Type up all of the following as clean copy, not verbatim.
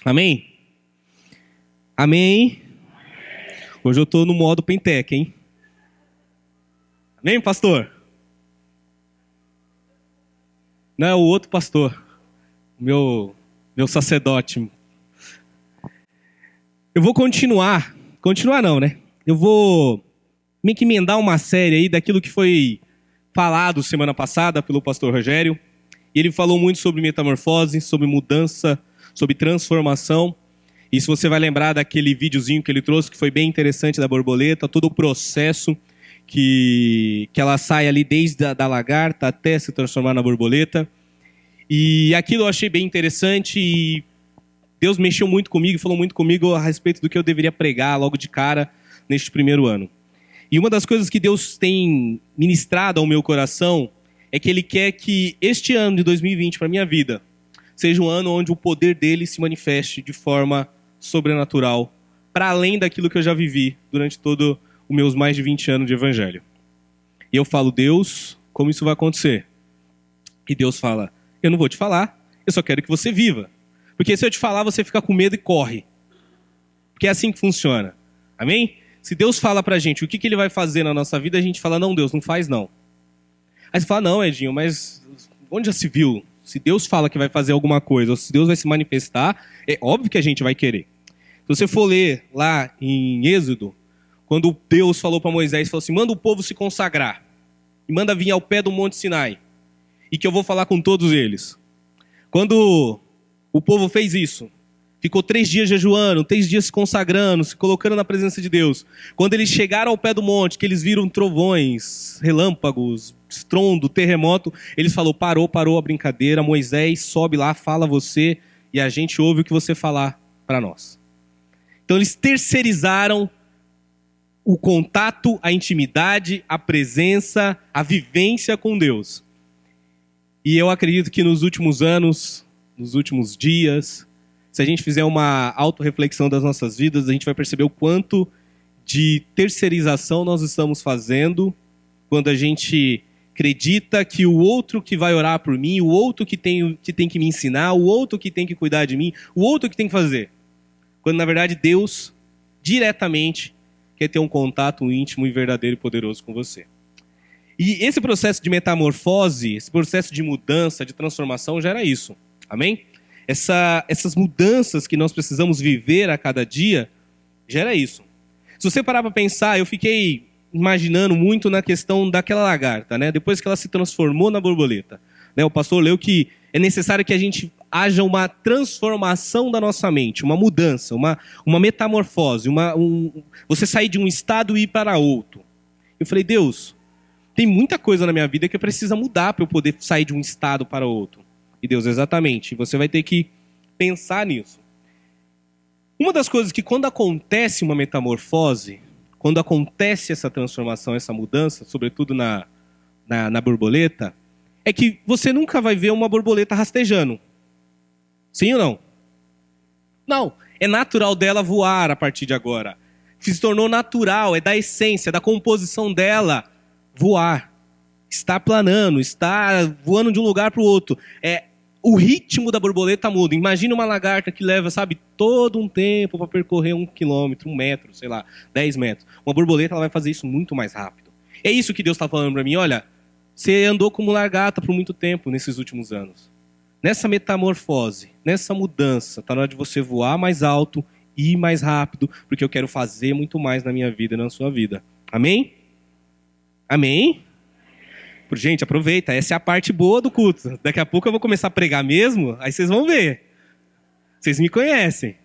Amém? Amém? Hoje eu tô no modo Pentec, hein? Amém, pastor? Não, é o outro pastor. Meu sacerdote. Eu vou continuar não, né? Eu vou meio que emendar uma série aí daquilo que foi falado semana passada pelo pastor Rogério. E ele falou muito sobre metamorfose, sobre mudança, sobre transformação. E se você vai lembrar daquele videozinho que ele trouxe, que foi bem interessante da borboleta, todo o processo que ela sai ali desde a lagarta até se transformar na borboleta. E aquilo eu achei bem interessante e Deus mexeu muito comigo e falou muito comigo a respeito do que eu deveria pregar logo de cara neste primeiro ano. E uma das coisas que Deus tem ministrado ao meu coração é que Ele quer que este ano de 2020 para a minha vida seja um ano onde o poder dele se manifeste de forma sobrenatural, para além daquilo que eu já vivi durante todo os meus mais de 20 anos de evangelho. E eu falo, Deus, como isso vai acontecer? E Deus fala, eu não vou te falar, eu só quero que você viva. Porque se eu te falar, você fica com medo e corre. Porque é assim que funciona. Amém? Se Deus fala pra gente o que Ele vai fazer na nossa vida, a gente fala, não, Deus, não faz não. Aí você fala, não, Edinho, mas onde já se viu? Se Deus fala que vai fazer alguma coisa, ou se Deus vai se manifestar, é óbvio que a gente vai querer. Se você for ler lá em Êxodo, quando Deus falou para Moisés, falou assim, manda o povo se consagrar, e manda vir ao pé do Monte Sinai, e que eu vou falar com todos eles. Quando o povo fez isso, ficou 3 dias jejuando, 3 dias se consagrando, se colocando na presença de Deus. Quando eles chegaram ao pé do monte, que eles viram trovões, relâmpagos, estrondo, terremoto, eles falaram, parou a brincadeira, Moisés, sobe lá, fala você, e a gente ouve o que você falar para nós. Então eles terceirizaram o contato, a intimidade, a presença, a vivência com Deus. E eu acredito que nos últimos anos, nos últimos dias, se a gente fizer uma autorreflexão das nossas vidas, a gente vai perceber o quanto de terceirização nós estamos fazendo quando a gente acredita que o outro que vai orar por mim, o outro que tem que me ensinar, o outro que tem que cuidar de mim, o outro que tem que fazer. Quando, na verdade, Deus, diretamente, quer ter um contato íntimo e verdadeiro e poderoso com você. E esse processo de metamorfose, esse processo de mudança, de transformação, gera isso. Amém? Essas mudanças que nós precisamos viver a cada dia, gera isso. Se você parar para pensar, eu fiquei imaginando muito na questão daquela lagarta, né? Depois que ela se transformou na borboleta. Né? O pastor leu que é necessário que a gente haja uma transformação da nossa mente, uma mudança, uma metamorfose, você sair de um estado e ir para outro. Eu falei, Deus, tem muita coisa na minha vida que precisa mudar para eu poder sair de um estado para outro. E Deus, exatamente, você vai ter que pensar nisso. Uma das coisas que quando acontece uma metamorfose, quando acontece essa transformação, essa mudança, sobretudo na borboleta, é que você nunca vai ver uma borboleta rastejando. Sim ou não? Não, é natural dela voar a partir de agora. Se tornou natural, é da essência, da composição dela voar. Está planando, está voando de um lugar para o outro. O ritmo da borboleta muda. Imagina uma lagarta que leva, todo um tempo para percorrer 1 quilômetro, 1 metro, 10 metros. Uma borboleta ela vai fazer isso muito mais rápido. É isso que Deus está falando para mim. Olha, você andou como lagarta por muito tempo nesses últimos anos. Nessa metamorfose, nessa mudança, está na hora de você voar mais alto e ir mais rápido, porque eu quero fazer muito mais na minha vida e na sua vida. Amém? Amém? Gente, aproveita, essa é a parte boa do culto. Daqui a pouco eu vou começar a pregar mesmo, aí vocês vão ver. Vocês me conhecem.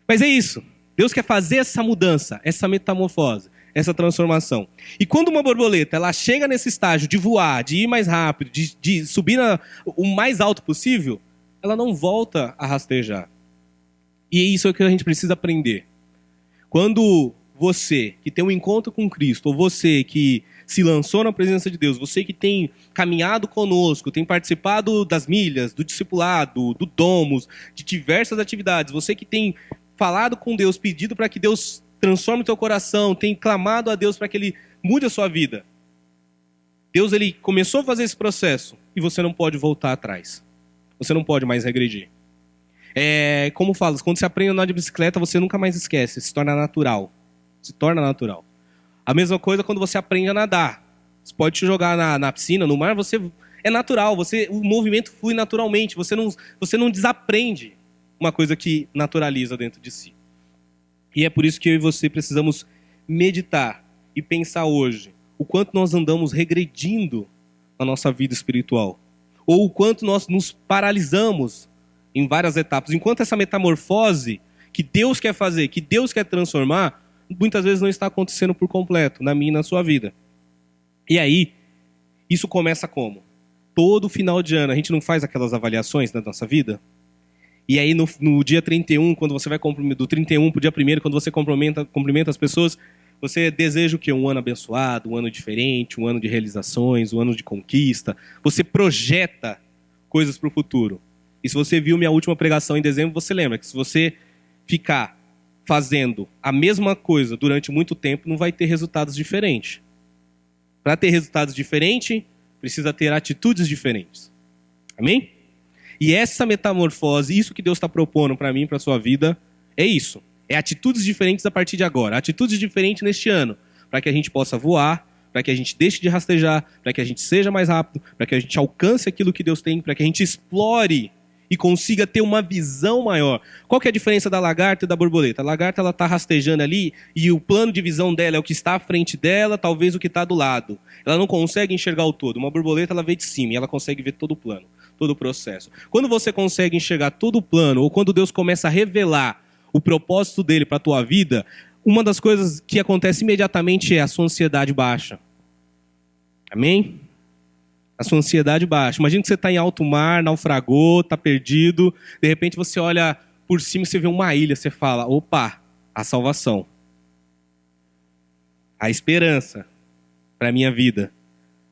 Mas é isso. Deus quer fazer essa mudança, essa metamorfose, essa transformação. E quando uma borboleta ela chega nesse estágio de voar, de ir mais rápido, de subir o mais alto possível, ela não volta a rastejar. E isso é o que a gente precisa aprender. Quando você que tem um encontro com Cristo, ou você que se lançou na presença de Deus, você que tem caminhado conosco, tem participado das milhas, do discipulado, do Domus, de diversas atividades, você que tem falado com Deus, pedido para que Deus transforme o teu coração, tem clamado a Deus para que Ele mude a sua vida. Deus ele começou a fazer esse processo e você não pode voltar atrás. Você não pode mais regredir. Como fala, quando você aprende a andar de bicicleta, você nunca mais esquece, se torna natural. Se torna natural. A mesma coisa quando você aprende a nadar. Você pode te jogar na piscina, no mar, é natural, o movimento flui naturalmente, você não desaprende uma coisa que naturaliza dentro de si. E é por isso que eu e você precisamos meditar e pensar hoje o quanto nós andamos regredindo na nossa vida espiritual. Ou o quanto nós nos paralisamos em várias etapas. Enquanto essa metamorfose que Deus quer fazer, que Deus quer transformar, muitas vezes não está acontecendo por completo, na minha e na sua vida. E aí, isso começa como? Todo final de ano, a gente não faz aquelas avaliações da nossa vida? E aí, no dia 31, quando você vai do 31 para o dia 1º, quando você cumprimenta as pessoas, você deseja o quê? Um ano abençoado, um ano diferente, um ano de realizações, um ano de conquista. Você projeta coisas para o futuro. E se você viu minha última pregação em dezembro, você lembra que se você ficar fazendo a mesma coisa durante muito tempo, não vai ter resultados diferentes. Para ter resultados diferentes, precisa ter atitudes diferentes. Amém? E essa metamorfose, isso que Deus está propondo para mim, para a sua vida, é isso. É atitudes diferentes a partir de agora. Atitudes diferentes neste ano. Para que a gente possa voar, para que a gente deixe de rastejar, para que a gente seja mais rápido, para que a gente alcance aquilo que Deus tem, para que a gente explore e consiga ter uma visão maior. Qual que é a diferença da lagarta e da borboleta? A lagarta está rastejando ali e o plano de visão dela é o que está à frente dela, talvez o que está do lado. Ela não consegue enxergar o todo. Uma borboleta ela vê de cima e ela consegue ver todo o plano, todo o processo. Quando você consegue enxergar todo o plano, ou quando Deus começa a revelar o propósito dele para a tua vida, uma das coisas que acontece imediatamente é a sua ansiedade baixa. Amém? A sua ansiedade baixa. Imagina que você está em alto mar, naufragou, está perdido. De repente você olha por cima e você vê uma ilha. Você fala, opa, a salvação. A esperança para a minha vida.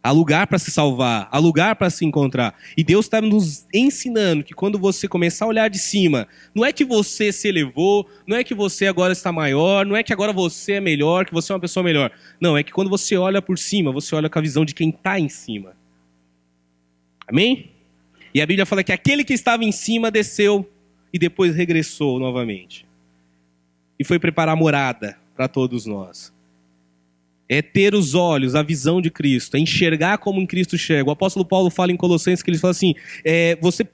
Há lugar para se salvar, há lugar para se encontrar. E Deus está nos ensinando que quando você começar a olhar de cima, não é que você se elevou, não é que você agora está maior, não é que agora você é melhor, que você é uma pessoa melhor. Não, é que quando você olha por cima, você olha com a visão de quem está em cima. Amém? E a Bíblia fala que aquele que estava em cima desceu e depois regressou novamente. E foi preparar morada para todos nós. É ter os olhos, a visão de Cristo, é enxergar como em Cristo enxerga. O apóstolo Paulo fala em Colossenses que ele fala assim,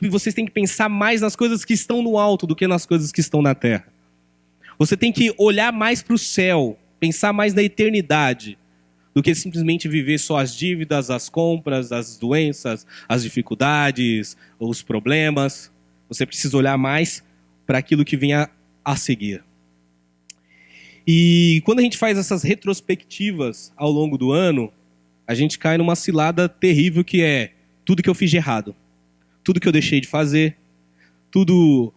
vocês têm que pensar mais nas coisas que estão no alto do que nas coisas que estão na terra. Você tem que olhar mais para o céu, pensar mais na eternidade, do que simplesmente viver só as dívidas, as compras, as doenças, as dificuldades, os problemas. Você precisa olhar mais para aquilo que vem a seguir. E quando a gente faz essas retrospectivas ao longo do ano, a gente cai numa cilada terrível que é tudo que eu fiz de errado, tudo que eu deixei de fazer, tudo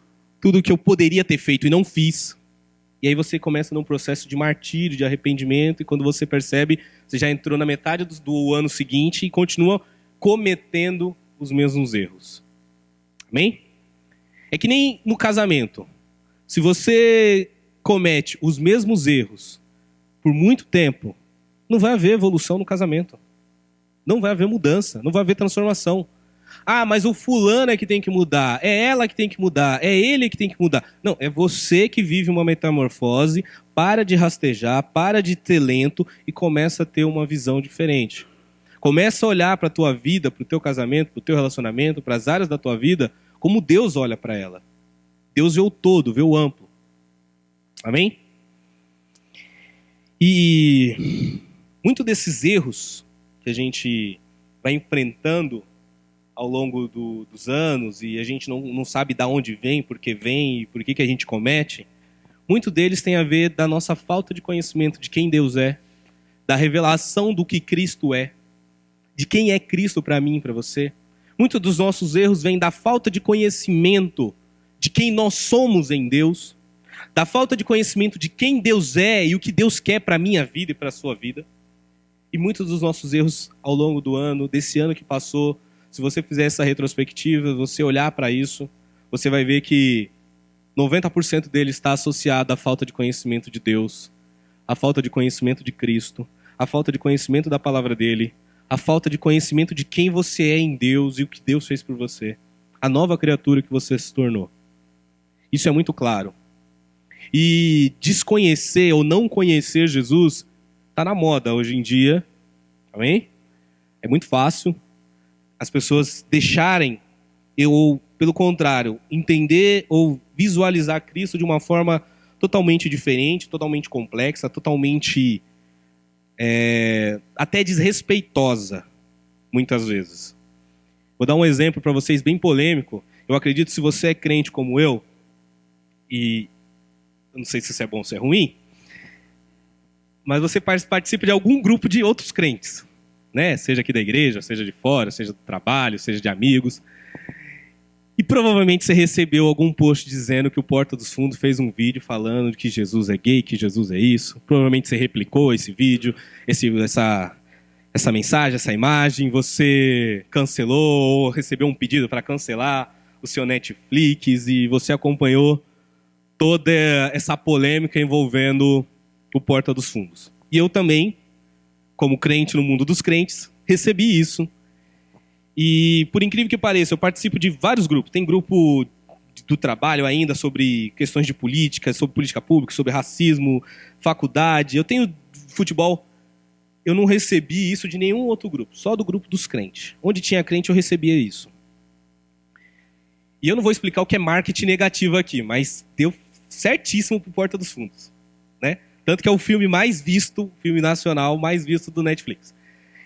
que eu poderia ter feito e não fiz. E aí você começa num processo de martírio, de arrependimento, e quando você percebe, você já entrou na metade do ano seguinte e continua cometendo os mesmos erros. Amém? É que nem no casamento. Se você comete os mesmos erros por muito tempo, não vai haver evolução no casamento. Não vai haver mudança, não vai haver transformação. Ah, mas o fulano é que tem que mudar, é ela que tem que mudar, é ele que tem que mudar. Não, é você que vive uma metamorfose, para de rastejar, para de ter lento e começa a ter uma visão diferente. Começa a olhar para a tua vida, para o teu casamento, para o teu relacionamento, para as áreas da tua vida, como Deus olha para ela. Deus vê o todo, vê o amplo. Amém? E muito desses erros que a gente vai enfrentando ao longo dos anos e a gente não sabe de onde vem, por que vem e por que a gente comete, muito deles tem a ver da nossa falta de conhecimento de quem Deus é, da revelação do que Cristo é, de quem é Cristo para mim e para você. Muitos dos nossos erros vêm da falta de conhecimento de quem nós somos em Deus, da falta de conhecimento de quem Deus é e o que Deus quer para a minha vida e para a sua vida. E muitos dos nossos erros ao longo do ano, desse ano que passou, se você fizer essa retrospectiva, você olhar para isso, você vai ver que 90% dele está associado à falta de conhecimento de Deus, à falta de conhecimento de Cristo, à falta de conhecimento da palavra dele, à falta de conhecimento de quem você é em Deus e o que Deus fez por você, a nova criatura que você se tornou. Isso é muito claro. E desconhecer ou não conhecer Jesus está na moda hoje em dia. Amém? É muito fácil as pessoas deixarem, ou, pelo contrário, entender ou visualizar Cristo de uma forma totalmente diferente, totalmente complexa, totalmente até desrespeitosa, muitas vezes. Vou dar um exemplo para vocês bem polêmico. Eu acredito que se você é crente como eu, e eu não sei se isso é bom ou se é ruim, mas você participa de algum grupo de outros crentes, né? Seja aqui da igreja, seja de fora, seja do trabalho, seja de amigos. E provavelmente você recebeu algum post dizendo que o Porta dos Fundos fez um vídeo falando que Jesus é gay, que Jesus é isso. Provavelmente você replicou esse vídeo, essa mensagem, essa imagem. Você cancelou ou recebeu um pedido para cancelar o seu Netflix e você acompanhou toda essa polêmica envolvendo o Porta dos Fundos. E eu também, como crente no mundo dos crentes, recebi isso. E, por incrível que pareça, eu participo de vários grupos. Tem grupo do trabalho ainda sobre questões de política, sobre política pública, sobre racismo, faculdade. Eu tenho futebol. Eu não recebi isso de nenhum outro grupo, só do grupo dos crentes. Onde tinha crente, eu recebia isso. E eu não vou explicar o que é marketing negativo aqui, mas deu certíssimo pro Porta dos Fundos, né? Tanto que é o filme mais visto, filme nacional mais visto do Netflix.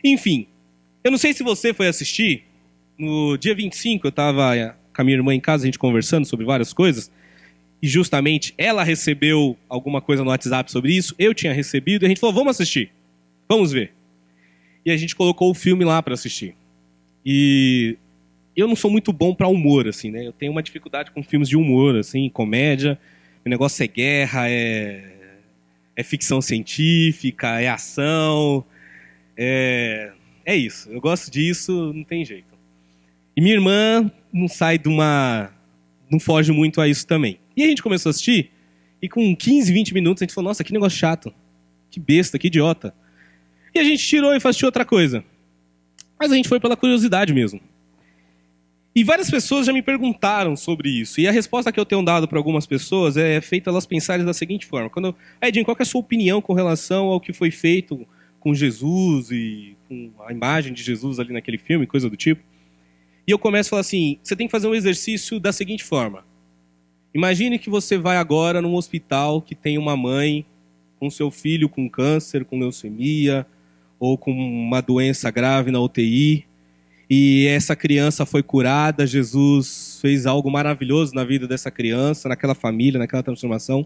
Enfim, eu não sei se você foi assistir. No dia 25, eu estava com a minha irmã em casa, a gente conversando sobre várias coisas, e justamente ela recebeu alguma coisa no WhatsApp sobre isso, eu tinha recebido, e a gente falou, vamos assistir, vamos ver. E a gente colocou o filme lá para assistir. E eu não sou muito bom para humor, assim, né? Eu tenho uma dificuldade com filmes de humor, assim, comédia. O negócio é guerra, é ficção científica, é ação, é isso. Eu gosto disso, não tem jeito. E minha irmã não foge muito a isso também. E a gente começou a assistir, e com 15, 20 minutos a gente falou, nossa, que negócio chato, que besta, que idiota. E a gente tirou e assistiu outra coisa. Mas a gente foi pela curiosidade mesmo. E várias pessoas já me perguntaram sobre isso. E a resposta que eu tenho dado para algumas pessoas é feita elas pensarem da seguinte forma. Edinho, qual que é a sua opinião com relação ao que foi feito com Jesus e com a imagem de Jesus ali naquele filme, coisa do tipo? E eu começo a falar assim, você tem que fazer um exercício da seguinte forma. Imagine que você vai agora num hospital que tem uma mãe com seu filho com câncer, com leucemia, ou com uma doença grave na UTI, e essa criança foi curada, Jesus fez algo maravilhoso na vida dessa criança, naquela família, naquela transformação.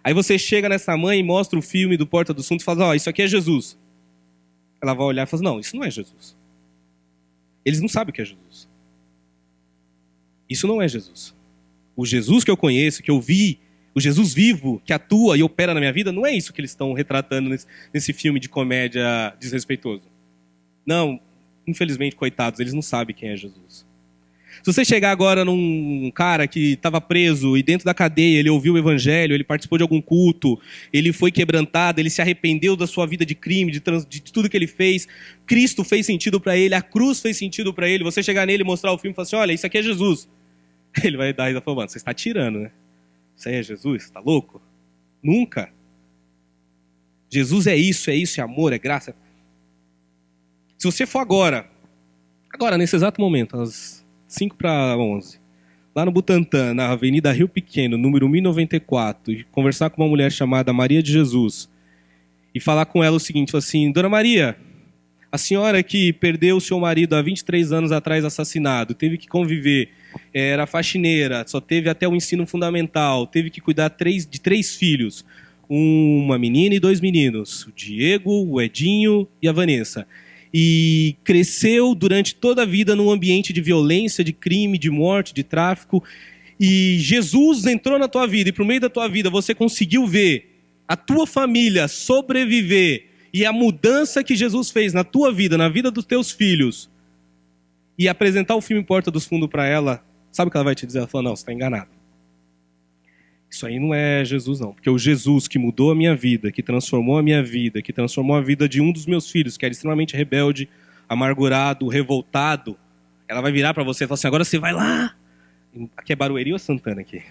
Aí você chega nessa mãe e mostra o filme do Porta dos Fundos e fala, isso aqui é Jesus. Ela vai olhar e fala, não, isso não é Jesus. Eles não sabem o que é Jesus. Isso não é Jesus. O Jesus que eu conheço, que eu vi, o Jesus vivo, que atua e opera na minha vida, não é isso que eles estão retratando nesse filme de comédia desrespeitoso. Não, infelizmente, coitados, eles não sabem quem é Jesus. Se você chegar agora num cara que estava preso e dentro da cadeia ele ouviu o evangelho, ele participou de algum culto, ele foi quebrantado, ele se arrependeu da sua vida de crime, de tudo que ele fez, Cristo fez sentido para ele, a cruz fez sentido para ele, você chegar nele e mostrar o filme e falar assim, olha, isso aqui é Jesus. Ele vai dar e falar, mano, você está tirando, né? Isso aí é Jesus? Está louco? Nunca. Jesus é isso, é amor, é graça. Se você for agora, nesse exato momento, às 10:55, lá no Butantã, na Avenida Rio Pequeno, número 1094, e conversar com uma mulher chamada Maria de Jesus, e falar com ela o seguinte, assim, Dona Maria, a senhora que perdeu o seu marido há 23 anos atrás assassinado, teve que conviver, era faxineira, só teve até o ensino fundamental, teve que cuidar de 3 filhos, uma menina e 2 meninos, o Diego, o Edinho e a Vanessa. E cresceu durante toda a vida num ambiente de violência, de crime, de morte, de tráfico. E Jesus entrou na tua vida e por meio da tua vida você conseguiu ver a tua família sobreviver e a mudança que Jesus fez na tua vida, na vida dos teus filhos, e apresentar o filme Porta dos Fundos para ela, sabe o que ela vai te dizer? Ela fala, não, você está enganado. Isso aí não é Jesus, não. Porque o Jesus que mudou a minha vida, que transformou a minha vida, que transformou a vida de um dos meus filhos, que era extremamente rebelde, amargurado, revoltado, ela vai virar para você e falar assim, agora você vai lá. Aqui é Barueri ou Santana aqui?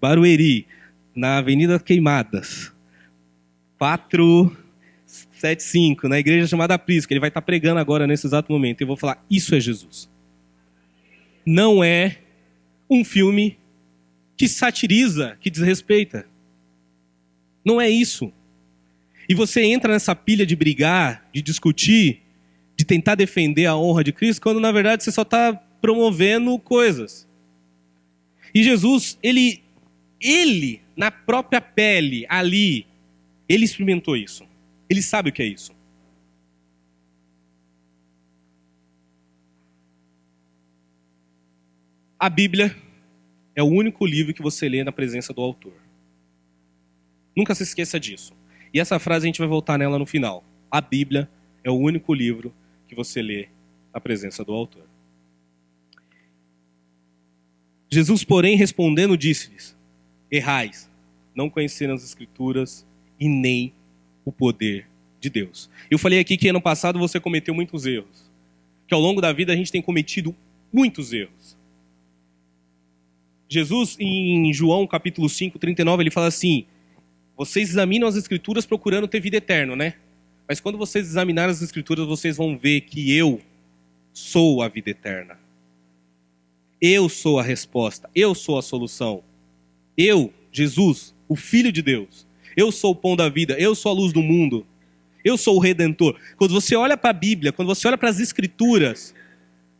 Barueri, na Avenida Queimadas, 475, na igreja chamada Prisca. Ele vai estar pregando agora nesse exato momento. Eu vou falar, isso é Jesus. Não é um filme que satiriza, que desrespeita. Não é isso. E você entra nessa pilha de brigar, de discutir, de tentar defender a honra de Cristo, quando na verdade você só está promovendo coisas. E Jesus, ele, na própria pele, ali, ele experimentou isso. Ele sabe o que é isso. A Bíblia é o único livro que você lê na presença do autor. Nunca se esqueça disso. E essa frase a gente vai voltar nela no final. A Bíblia é o único livro que você lê na presença do autor. Jesus, porém, respondendo, disse-lhes: errais, não conheceram as Escrituras e nem o poder de Deus. Eu falei aqui que ano passado você cometeu muitos erros. Que ao longo da vida a gente tem cometido muitos erros. Jesus, em João capítulo 5, 39, ele fala assim: vocês examinam as Escrituras procurando ter vida eterna, né? Mas quando vocês examinarem as Escrituras, vocês vão ver que eu sou a vida eterna. Eu sou a resposta. Eu sou a solução. Eu, Jesus, o Filho de Deus. Eu sou o pão da vida. Eu sou a luz do mundo. Eu sou o Redentor. Quando você olha para a Bíblia, quando você olha para as Escrituras,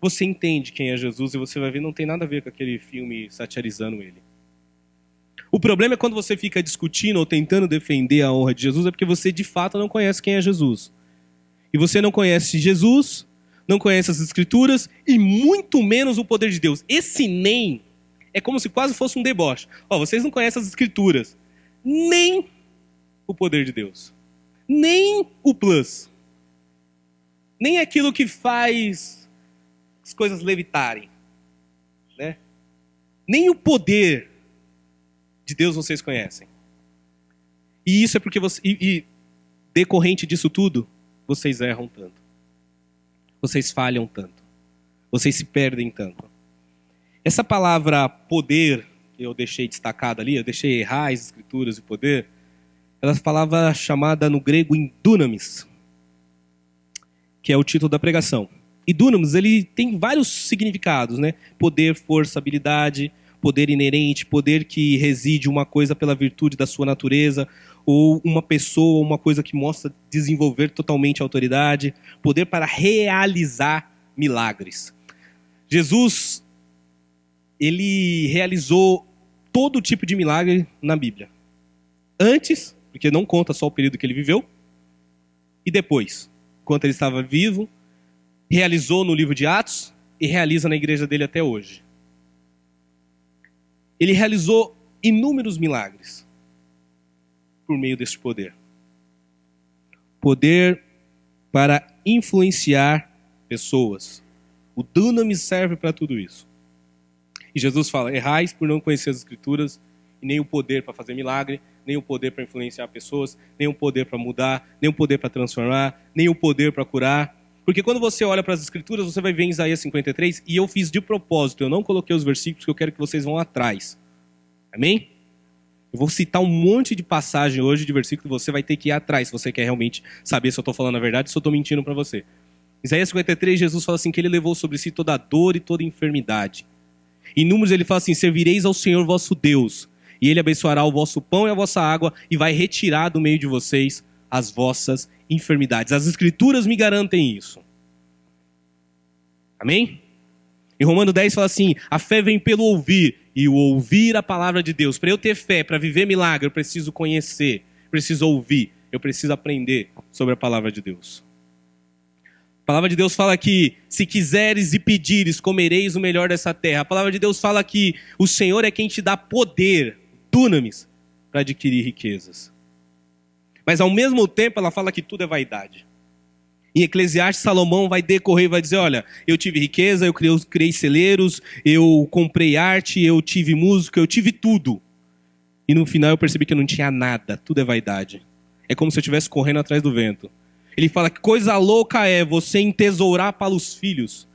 você entende quem é Jesus e você vai ver que não tem nada a ver com aquele filme satirizando ele. O problema é quando você fica discutindo ou tentando defender a honra de Jesus, é porque você de fato não conhece quem é Jesus. E você não conhece Jesus, não conhece as Escrituras e muito menos o poder de Deus. Esse nem é como se quase fosse um deboche. Vocês não conhecem as Escrituras, nem o poder de Deus, nem o plus, nem aquilo que faz as coisas levitarem, né? Nem o poder de Deus vocês conhecem. E isso é porque decorrente disso tudo, vocês erram tanto. Vocês falham tanto. Vocês se perdem tanto. Essa palavra poder, que eu deixei destacada ali, eu deixei errar as Escrituras e poder, ela é a palavra chamada no grego em dunamis, que é o título da pregação. E dunamis, ele tem vários significados, né? Poder, força, habilidade, poder inerente, poder que reside uma coisa pela virtude da sua natureza, ou uma pessoa, uma coisa que mostra desenvolver totalmente a autoridade, poder para realizar milagres. Jesus, ele realizou todo tipo de milagre na Bíblia. Antes, porque não conta só o período que ele viveu, e depois, enquanto ele estava vivo, realizou no livro de Atos e realiza na igreja dele até hoje. Ele realizou inúmeros milagres por meio desse poder. Poder para influenciar pessoas. O dunamis serve para tudo isso. E Jesus fala: errais por não conhecer as Escrituras, e nem o poder para fazer milagre, nem o poder para influenciar pessoas, nem o poder para mudar, nem o poder para transformar, nem o poder para curar. Porque quando você olha para as Escrituras, você vai ver em Isaías 53, e eu fiz de propósito, eu não coloquei os versículos, porque eu quero que vocês vão atrás. Amém? Eu vou citar um monte de passagem hoje de versículo, você vai ter que ir atrás, se você quer realmente saber se eu estou falando a verdade, se eu estou mentindo para você. Isaías 53, Jesus fala assim, que ele levou sobre si toda a dor e toda a enfermidade. Em Números ele fala assim: servireis ao Senhor vosso Deus, e ele abençoará o vosso pão e a vossa água, e vai retirar do meio de vocês as vossas enfermidades. As Escrituras me garantem isso. Amém? Em Romano 10 fala assim: a fé vem pelo ouvir, e o ouvir a palavra de Deus. Para eu ter fé, para viver milagre, eu preciso conhecer, preciso ouvir, eu preciso aprender sobre a palavra de Deus. A palavra de Deus fala que, se quiseres e pedires, comereis o melhor dessa terra. A palavra de Deus fala que o Senhor é quem te dá poder, dunamis, para adquirir riquezas. Mas ao mesmo tempo ela fala que tudo é vaidade. Em Eclesiastes, Salomão vai decorrer e vai dizer: olha, eu tive riqueza, eu criei celeiros, eu comprei arte, eu tive música, eu tive tudo. E no final eu percebi que eu não tinha nada, tudo é vaidade. É como se eu estivesse correndo atrás do vento. Ele fala que coisa louca é você entesourar para os filhos.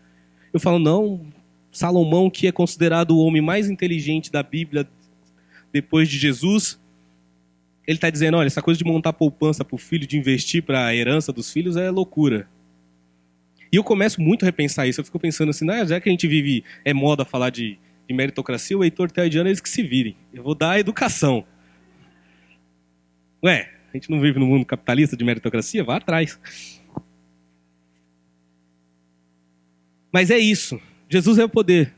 Eu falo, não, Salomão, que é considerado o homem mais inteligente da Bíblia, depois de Jesus, ele está dizendo, olha, essa coisa de montar poupança para o filho, de investir para a herança dos filhos é loucura. E eu começo muito a repensar isso. Eu fico pensando assim, já que a gente vive, é moda falar de meritocracia, o Heitor Teodiano, eles que se virem. Eu vou dar a educação. Ué, a gente não vive no mundo capitalista de meritocracia? Vá atrás. Mas é isso. Jesus é o poder.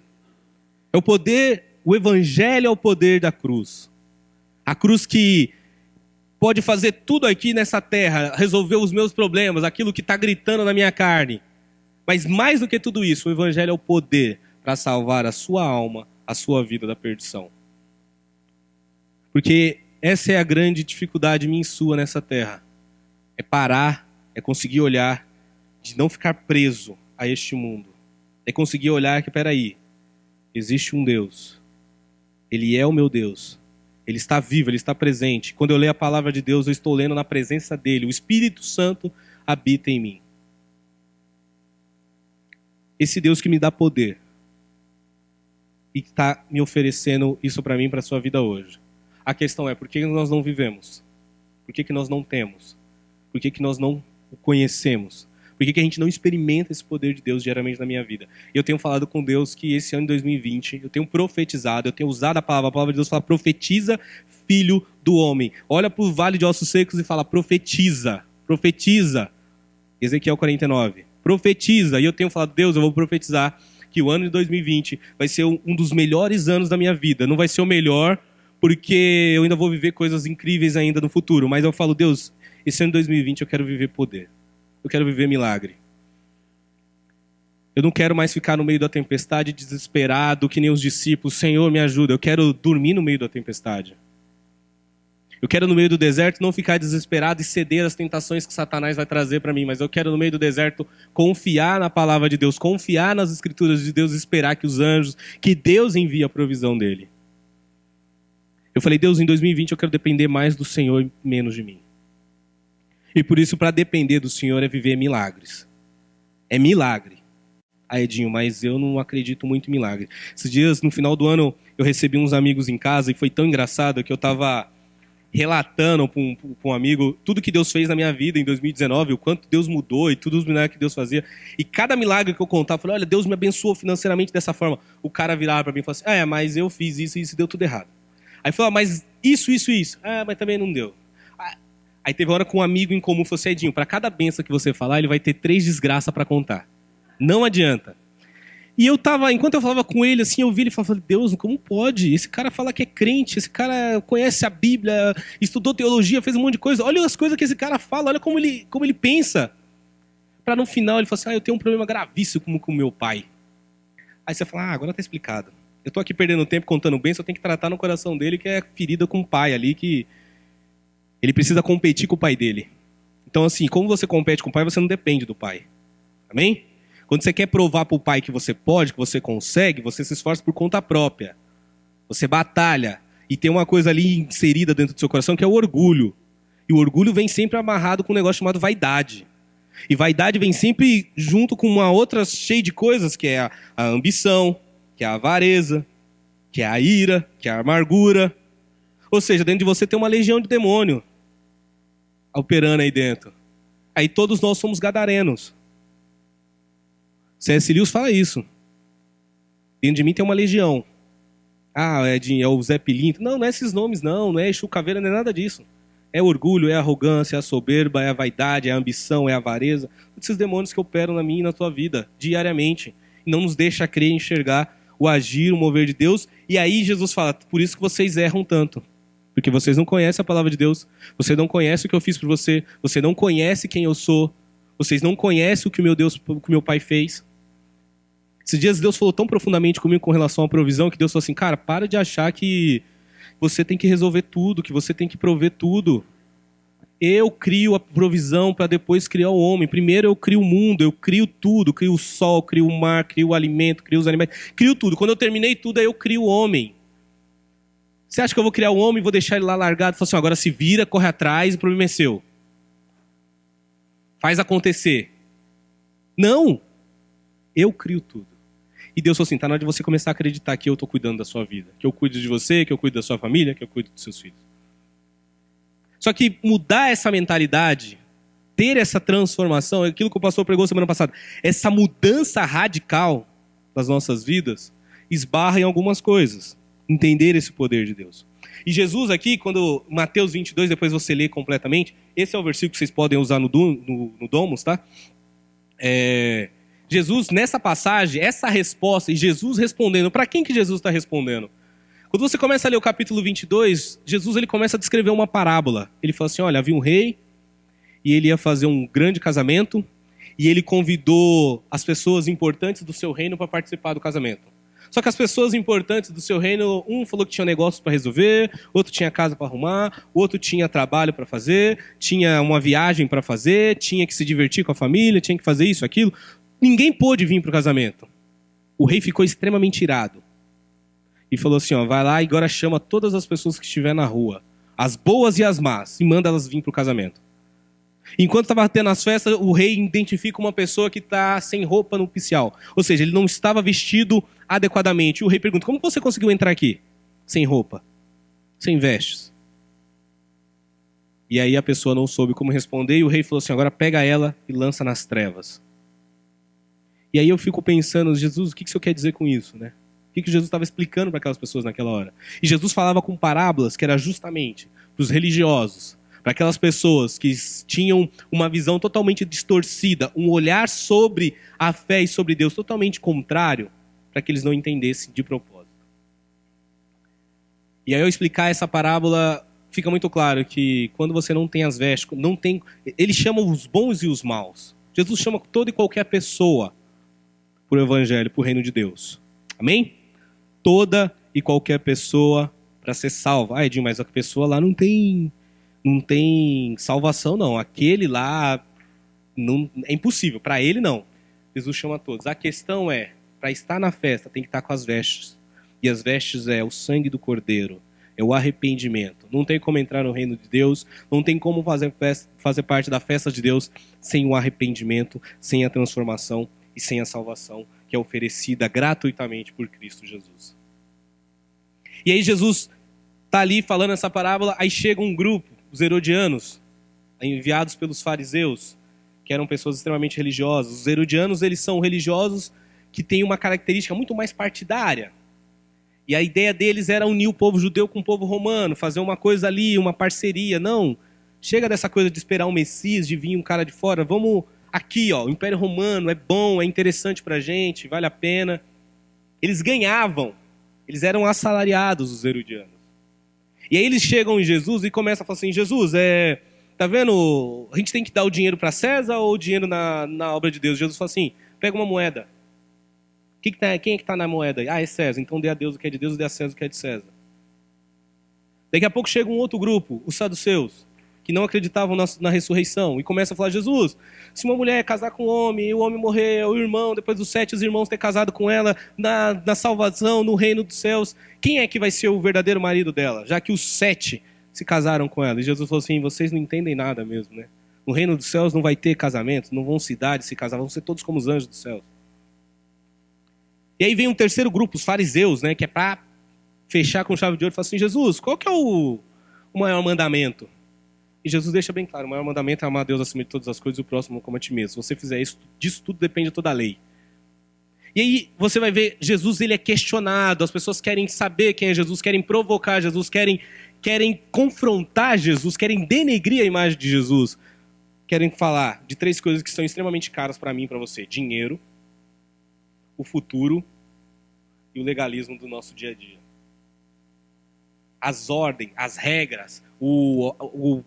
É o poder, o evangelho é o poder da cruz. A cruz que pode fazer tudo aqui nessa terra, resolver os meus problemas, aquilo que está gritando na minha carne. Mas mais do que tudo isso, o evangelho é o poder para salvar a sua alma, a sua vida da perdição. Porque essa é a grande dificuldade minha e sua nessa terra. É parar, é conseguir olhar, de não ficar preso a este mundo. É conseguir olhar que, peraí, existe um Deus. Ele é o meu Deus. Ele está vivo, ele está presente. Quando eu leio a palavra de Deus, eu estou lendo na presença dele. O Espírito Santo habita em mim. Esse Deus que me dá poder e que está me oferecendo isso para mim, para a sua vida hoje. A questão é, por que nós não vivemos? Por que nós não temos? Por que nós não o conhecemos? Por que a gente não experimenta esse poder de Deus diariamente na minha vida? Eu tenho falado com Deus que esse ano de 2020, eu tenho profetizado, eu tenho usado a palavra de Deus fala, profetiza, filho do homem. Olha para o vale de ossos secos e fala, profetiza, profetiza. Ezequiel 49, profetiza. E eu tenho falado, Deus, eu vou profetizar que o ano de 2020 vai ser um dos melhores anos da minha vida. Não vai ser o melhor, porque eu ainda vou viver coisas incríveis ainda no futuro. Mas eu falo, Deus, esse ano de 2020 eu quero viver poder. Eu quero viver milagre. Eu não quero mais ficar no meio da tempestade desesperado, que nem os discípulos. Senhor, me ajuda. Eu quero dormir no meio da tempestade. Eu quero no meio do deserto não ficar desesperado e ceder às tentações que Satanás vai trazer para mim. Mas eu quero no meio do deserto confiar na palavra de Deus, confiar nas escrituras de Deus e esperar que os anjos, que Deus envie a provisão dele. Eu falei, Deus, em 2020 eu quero depender mais do Senhor e menos de mim. E por isso, para depender do Senhor é viver milagres. É milagre. Ah, Edinho, mas eu não acredito muito em milagre. Esses dias, no final do ano, eu recebi uns amigos em casa e foi tão engraçado que eu estava relatando para um amigo tudo que Deus fez na minha vida em 2019, o quanto Deus mudou e todos os milagres que Deus fazia. E cada milagre que eu contava, eu falei, olha, Deus me abençoou financeiramente dessa forma. O cara virava para mim e falava assim, mas eu fiz isso e isso deu tudo errado. Aí falou, mas isso. Mas também não deu. Aí teve uma hora com um amigo em comum, falou assim, Edinho, para cada benção que você falar, ele vai ter 3 desgraças para contar. Não adianta. E eu tava, enquanto eu falava com ele, assim, eu vi ele falando, Deus, como pode? Esse cara fala que é crente, esse cara conhece a Bíblia, estudou teologia, fez um monte de coisa. Olha as coisas que esse cara fala, olha como ele pensa. Para no final ele falar assim, eu tenho um problema gravíssimo com o meu pai. Aí você fala, agora tá explicado. Eu tô aqui perdendo tempo contando bem, só tem que tratar no coração dele que é ferida com o pai ali, que ele precisa competir com o pai dele. Então, assim, como você compete com o pai, você não depende do pai. Amém? Quando você quer provar para o pai que você pode, que você consegue, você se esforça por conta própria. Você batalha. E tem uma coisa ali inserida dentro do seu coração que é o orgulho. E o orgulho vem sempre amarrado com um negócio chamado vaidade. E vaidade vem sempre junto com uma outra cheia de coisas, que é a ambição, que é a avareza, que é a ira, que é a amargura. Ou seja, dentro de você tem uma legião de demônio operando aí dentro. Aí todos nós somos gadarenos. C.S. Lewis fala isso. Dentro de mim tem uma legião. É o Zé Pilinto. Não é esses nomes, não é Exu Caveira, não é nada disso. É orgulho, é a arrogância, é a soberba, é a vaidade, é a ambição, é a avareza. Todos esses demônios que operam na minha e na tua vida, diariamente. E não nos deixa crer e enxergar o agir, o mover de Deus. E aí Jesus fala, por isso que vocês erram tanto. Porque vocês não conhecem a palavra de Deus. Você não conhece o que eu fiz por você. Você não conhece quem eu sou. Vocês não conhecem o que o meu pai fez. Esses dias Deus falou tão profundamente comigo com relação à provisão que Deus falou assim, cara, para de achar que você tem que resolver tudo, que você tem que prover tudo. Eu crio a provisão para depois criar o homem. Primeiro eu crio o mundo, eu crio tudo. Crio o sol, crio o mar, crio o alimento, crio os animais. Crio tudo. Quando eu terminei tudo, aí eu crio o homem. Você acha que eu vou criar o homem e vou deixar ele lá largado e falar assim, agora se vira, corre atrás, o problema é seu. Faz acontecer. Não. Eu crio tudo. E Deus falou assim, tá na hora de você começar a acreditar que eu estou cuidando da sua vida. Que eu cuido de você, que eu cuido da sua família, que eu cuido dos seus filhos. Só que mudar essa mentalidade, ter essa transformação, é aquilo que o pastor pregou semana passada, essa mudança radical das nossas vidas, esbarra em algumas coisas. Entender esse poder de Deus. E Jesus aqui, quando Mateus 22, depois você lê completamente, esse é o versículo que vocês podem usar no Domus, tá? Jesus, nessa passagem, essa resposta, e Jesus respondendo, para quem que Jesus está respondendo? Quando você começa a ler o capítulo 22, Jesus ele começa a descrever uma parábola. Ele fala assim, olha, havia um rei, e ele ia fazer um grande casamento, e ele convidou as pessoas importantes do seu reino para participar do casamento. Só que as pessoas importantes do seu reino, um falou que tinha negócios para resolver, outro tinha casa para arrumar, outro tinha trabalho para fazer, tinha uma viagem para fazer, tinha que se divertir com a família, tinha que fazer isso, aquilo. Ninguém pôde vir para o casamento. O rei ficou extremamente irado. E falou assim, ó, vai lá e agora chama todas as pessoas que estiver na rua, as boas e as más, e manda elas vir para o casamento. Enquanto estava tendo as festas, o rei identifica uma pessoa que está sem roupa nupcial. Ou seja, ele não estava vestido adequadamente. E o rei pergunta, como você conseguiu entrar aqui? Sem roupa, sem vestes. E aí a pessoa não soube como responder, e o rei falou assim, agora pega ela e lança nas trevas. E aí eu fico pensando, Jesus, o que o senhor quer dizer com isso, né? O que Jesus estava explicando para aquelas pessoas naquela hora? E Jesus falava com parábolas que era justamente para os religiosos, para aquelas pessoas que tinham uma visão totalmente distorcida, um olhar sobre a fé e sobre Deus totalmente contrário, para que eles não entendessem de propósito. E aí eu explicar essa parábola, fica muito claro que quando você não tem as vestes, não tem, ele chama os bons e os maus. Jesus chama toda e qualquer pessoa para o evangelho, para o reino de Deus. Amém? Toda e qualquer pessoa para ser salva. Ah, Edinho, mas a pessoa lá não tem salvação, não. Aquele lá não, é impossível. Para ele, não. Jesus chama todos. A questão é, para estar na festa, tem que estar com as vestes. E as vestes é o sangue do Cordeiro. É o arrependimento. Não tem como entrar no reino de Deus. Não tem como fazer parte da festa de Deus sem o arrependimento, sem a transformação e sem a salvação que é oferecida gratuitamente por Cristo Jesus. E aí Jesus está ali falando essa parábola, aí chega um grupo, os herodianos, enviados pelos fariseus, que eram pessoas extremamente religiosas. Os herodianos, eles são religiosos que têm uma característica muito mais partidária. E a ideia deles era unir o povo judeu com o povo romano, fazer uma coisa ali, uma parceria. Não, chega dessa coisa de esperar um Messias, de vir um cara de fora. Vamos aqui, ó, o Império Romano é bom, é interessante pra gente, vale a pena. Eles ganhavam, eles eram assalariados, os herodianos. E aí eles chegam em Jesus e começam a falar assim, Jesus, tá vendo, a gente tem que dar o dinheiro para César ou o dinheiro na obra de Deus? Jesus fala assim, pega uma moeda. Quem é que está na moeda? Ah, é César, então dê a Deus o que é de Deus e dê a César o que é de César. Daqui a pouco chega um outro grupo, os saduceus, que não acreditavam na ressurreição, e começa a falar, Jesus, se uma mulher casar com um homem, e o homem morrer, o irmão, depois dos 7 os irmãos ter casado com ela, na salvação, no reino dos céus, quem é que vai ser o verdadeiro marido dela? Já que os 7 se casaram com ela. E Jesus falou assim, vocês não entendem nada mesmo, né? No reino dos céus não vai ter casamento, não vão se casar, vão ser todos como os anjos dos céus. E aí vem um terceiro grupo, os fariseus, né, que é para fechar com chave de ouro, e fala assim, Jesus, qual que é o maior mandamento? E Jesus deixa bem claro, o maior mandamento é amar a Deus acima de todas as coisas e o próximo como a ti mesmo. Se você fizer isso, disso tudo depende de toda a lei. E aí você vai ver, Jesus ele é questionado, as pessoas querem saber quem é Jesus, querem provocar Jesus, querem confrontar Jesus, querem denegrir a imagem de Jesus. Querem falar de 3 coisas que são extremamente caras para mim e para você. Dinheiro, o futuro e o legalismo do nosso dia a dia. As ordens, as regras,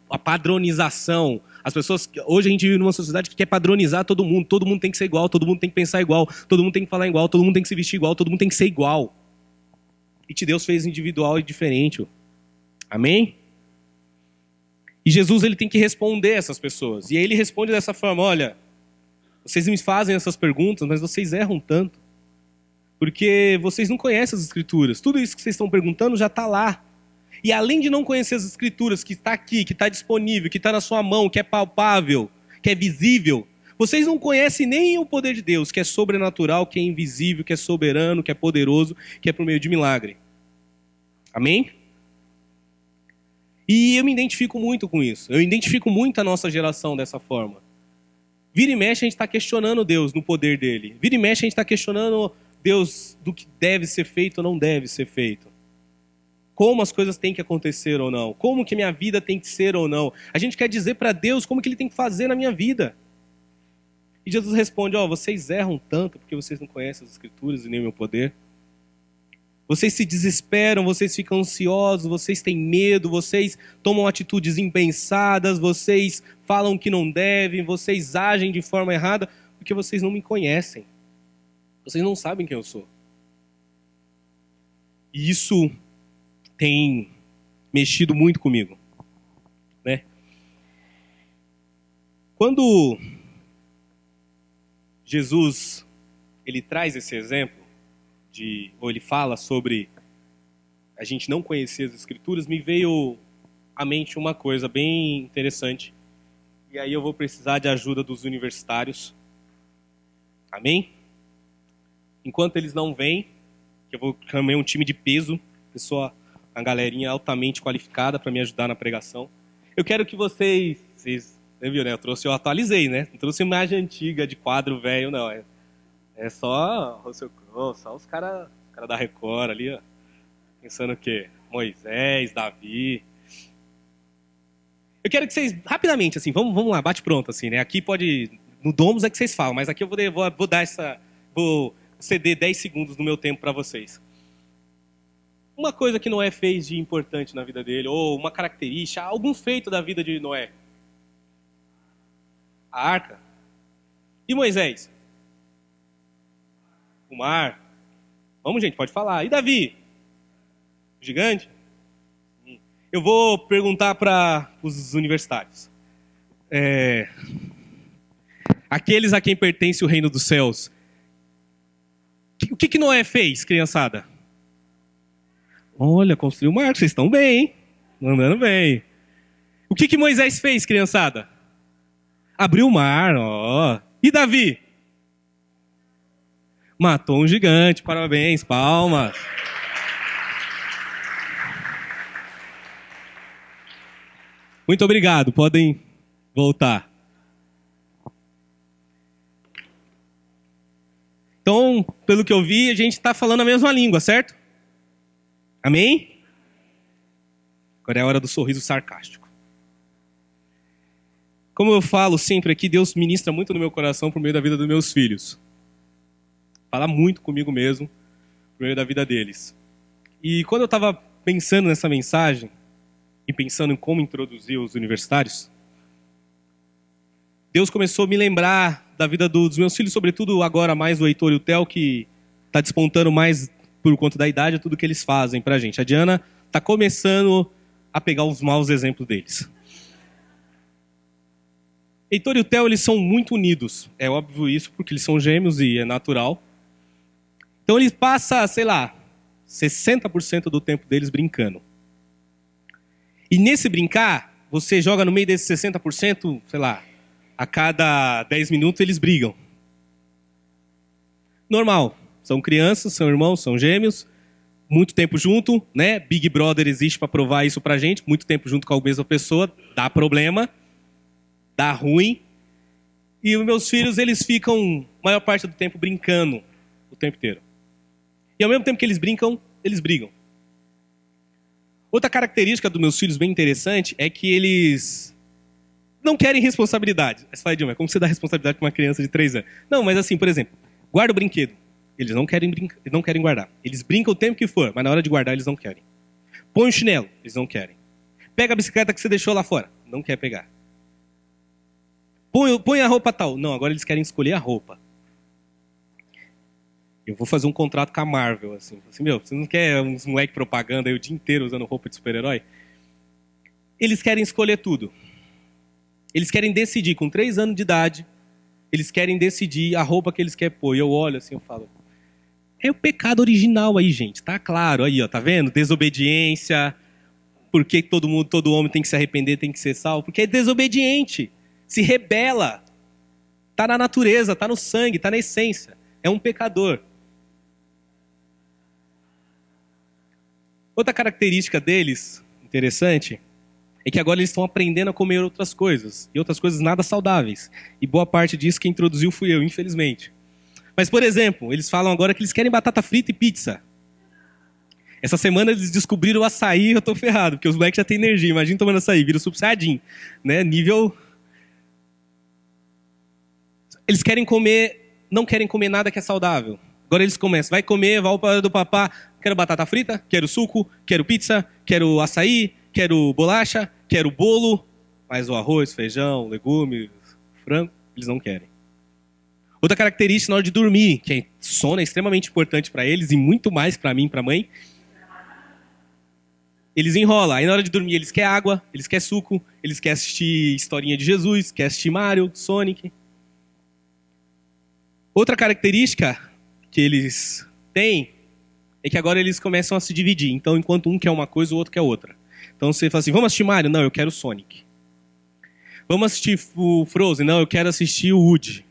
a padronização. As pessoas, hoje a gente vive numa sociedade que quer padronizar todo mundo tem que ser igual, todo mundo tem que pensar igual, todo mundo tem que falar igual, todo mundo tem que se vestir igual, todo mundo tem que ser igual. E Deus fez individual e diferente. Amém? E Jesus ele tem que responder essas pessoas. E aí ele responde dessa forma, olha, vocês me fazem essas perguntas, mas vocês erram tanto. Porque vocês não conhecem as Escrituras. Tudo isso que vocês estão perguntando já está lá. E além de não conhecer as Escrituras, que está aqui, que está disponível, que está na sua mão, que é palpável, que é visível, Vocês não conhecem nem o poder de Deus, que é sobrenatural, que é invisível, que é soberano, que é poderoso, que é por meio de milagre. Amém? E eu me identifico muito com isso. Eu identifico muito a nossa geração dessa forma. Vira e mexe a gente está questionando Deus no poder dele. Vira e mexe a gente está questionando Deus do que deve ser feito ou não deve ser feito. Como as coisas têm que acontecer ou não. Como que minha vida tem que ser ou não. A gente quer dizer para Deus como que ele tem que fazer na minha vida. E Jesus responde, vocês erram tanto porque vocês não conhecem as Escrituras e nem o meu poder. Vocês se desesperam, vocês ficam ansiosos, vocês têm medo, vocês tomam atitudes impensadas, vocês falam que não devem, vocês agem de forma errada, porque vocês não me conhecem. Vocês não sabem quem eu sou. E isso tem mexido muito comigo, né? Quando Jesus ele traz esse exemplo, ou ele fala sobre a gente não conhecer as Escrituras, me veio à mente uma coisa bem interessante. E aí eu vou precisar de ajuda dos universitários. Amém? Enquanto eles não vêm, que eu vou chamar um time de peso, uma galerinha altamente qualificada para me ajudar na pregação. Eu quero que vocês viu, né? Eu atualizei, né? Não trouxe imagem antiga de quadro velho, não. É só Russell Crowe, só os caras da Record ali, ó. Pensando o quê? Moisés, Davi. Eu quero que vocês, rapidamente, assim, vamos lá, bate pronto, assim, né? Aqui pode, no Domus é que vocês falam, mas aqui eu vou ceder 10 segundos do meu tempo para vocês. Uma coisa que Noé fez de importante na vida dele, ou uma característica, algum feito da vida de Noé. A arca. E Moisés? O mar. Vamos, gente, pode falar. E Davi? O gigante? Eu vou perguntar para os universitários. Aqueles a quem pertence o reino dos céus. O que Noé fez, criançada? Olha, construiu uma arca. Vocês estão bem, hein? Andando bem. O que Moisés fez, criançada? Abriu o mar, ó. E Davi? Matou um gigante, parabéns, palmas. Muito obrigado, podem voltar. Então, pelo que eu vi, a gente está falando a mesma língua, certo? Amém? Agora é a hora do sorriso sarcástico. Como eu falo sempre aqui, Deus ministra muito no meu coração por meio da vida dos meus filhos. Fala muito comigo mesmo, por meio da vida deles. E quando eu estava pensando nessa mensagem, e pensando em como introduzir os universitários, Deus começou a me lembrar da vida dos meus filhos, sobretudo agora mais o Heitor e o Theo, que está despontando mais por conta da idade tudo que eles fazem pra gente. A Diana está começando a pegar os maus exemplos deles. Heitor e o Theo, eles são muito unidos. É óbvio isso, porque eles são gêmeos e é natural. Então eles passam, 60% do tempo deles brincando. E nesse brincar, você joga no meio desses 60%, a cada 10 minutos eles brigam. Normal. São crianças, são irmãos, são gêmeos. Muito tempo junto, né? Big Brother existe para provar isso pra gente. Muito tempo junto com a mesma pessoa, dá problema, dá ruim. E os meus filhos, eles ficam a maior parte do tempo brincando o tempo inteiro. E ao mesmo tempo que eles brincam, eles brigam. Outra característica dos meus filhos bem interessante é que eles não querem responsabilidade. Você fala, Dilma, como você dá responsabilidade para uma criança de 3 anos? Não, mas assim, por exemplo, guarda o brinquedo. Eles não querem guardar. Eles brincam o tempo que for, mas na hora de guardar eles não querem. Põe o chinelo, eles não querem. Pega a bicicleta que você deixou lá fora, não quer pegar. Põe a roupa tal. Não, agora eles querem escolher a roupa. Eu vou fazer um contrato com a Marvel, assim, você não quer uns moleque propaganda aí o dia inteiro usando roupa de super-herói? Eles querem escolher tudo. Eles querem decidir, com 3 anos de idade, eles querem decidir a roupa que eles querem pôr. E eu olho assim, eu falo, é o pecado original aí, gente, tá claro, aí, ó, tá vendo? Desobediência, por que todo homem tem que se arrepender, tem que ser salvo? Porque é desobediente, se rebela. Está na natureza, está no sangue, está na essência. É um pecador. Outra característica deles, interessante, é que agora eles estão aprendendo a comer outras coisas. E outras coisas nada saudáveis. E boa parte disso quem introduziu fui eu, infelizmente. Mas, por exemplo, eles falam agora que eles querem batata frita e pizza. Essa semana eles descobriram o açaí e eu tô ferrado, porque os moleques já têm energia. Imagina tomando açaí, vira Super Saiyajin, né? Nível... Eles querem comer, não querem comer nada que é saudável. Agora eles começam, vai comer, vai para do papá, quero batata frita, quero suco, quero pizza, quero açaí, quero bolacha, quero bolo, mas o arroz, feijão, legumes, frango, eles não querem. Outra característica na hora de dormir, que é sono é extremamente importante para eles e muito mais para mim e para a mãe. Eles enrolam. Aí na hora de dormir eles querem água, eles querem suco, eles querem assistir historinha de Jesus, querem assistir Mario, Sonic. Outra característica que eles têm é que agora eles começam a se dividir. Então, enquanto um quer uma coisa, o outro quer outra. Então você fala assim, vamos assistir Mario? Não, eu quero Sonic. Vamos assistir o Frozen? Não, eu quero assistir o Woody.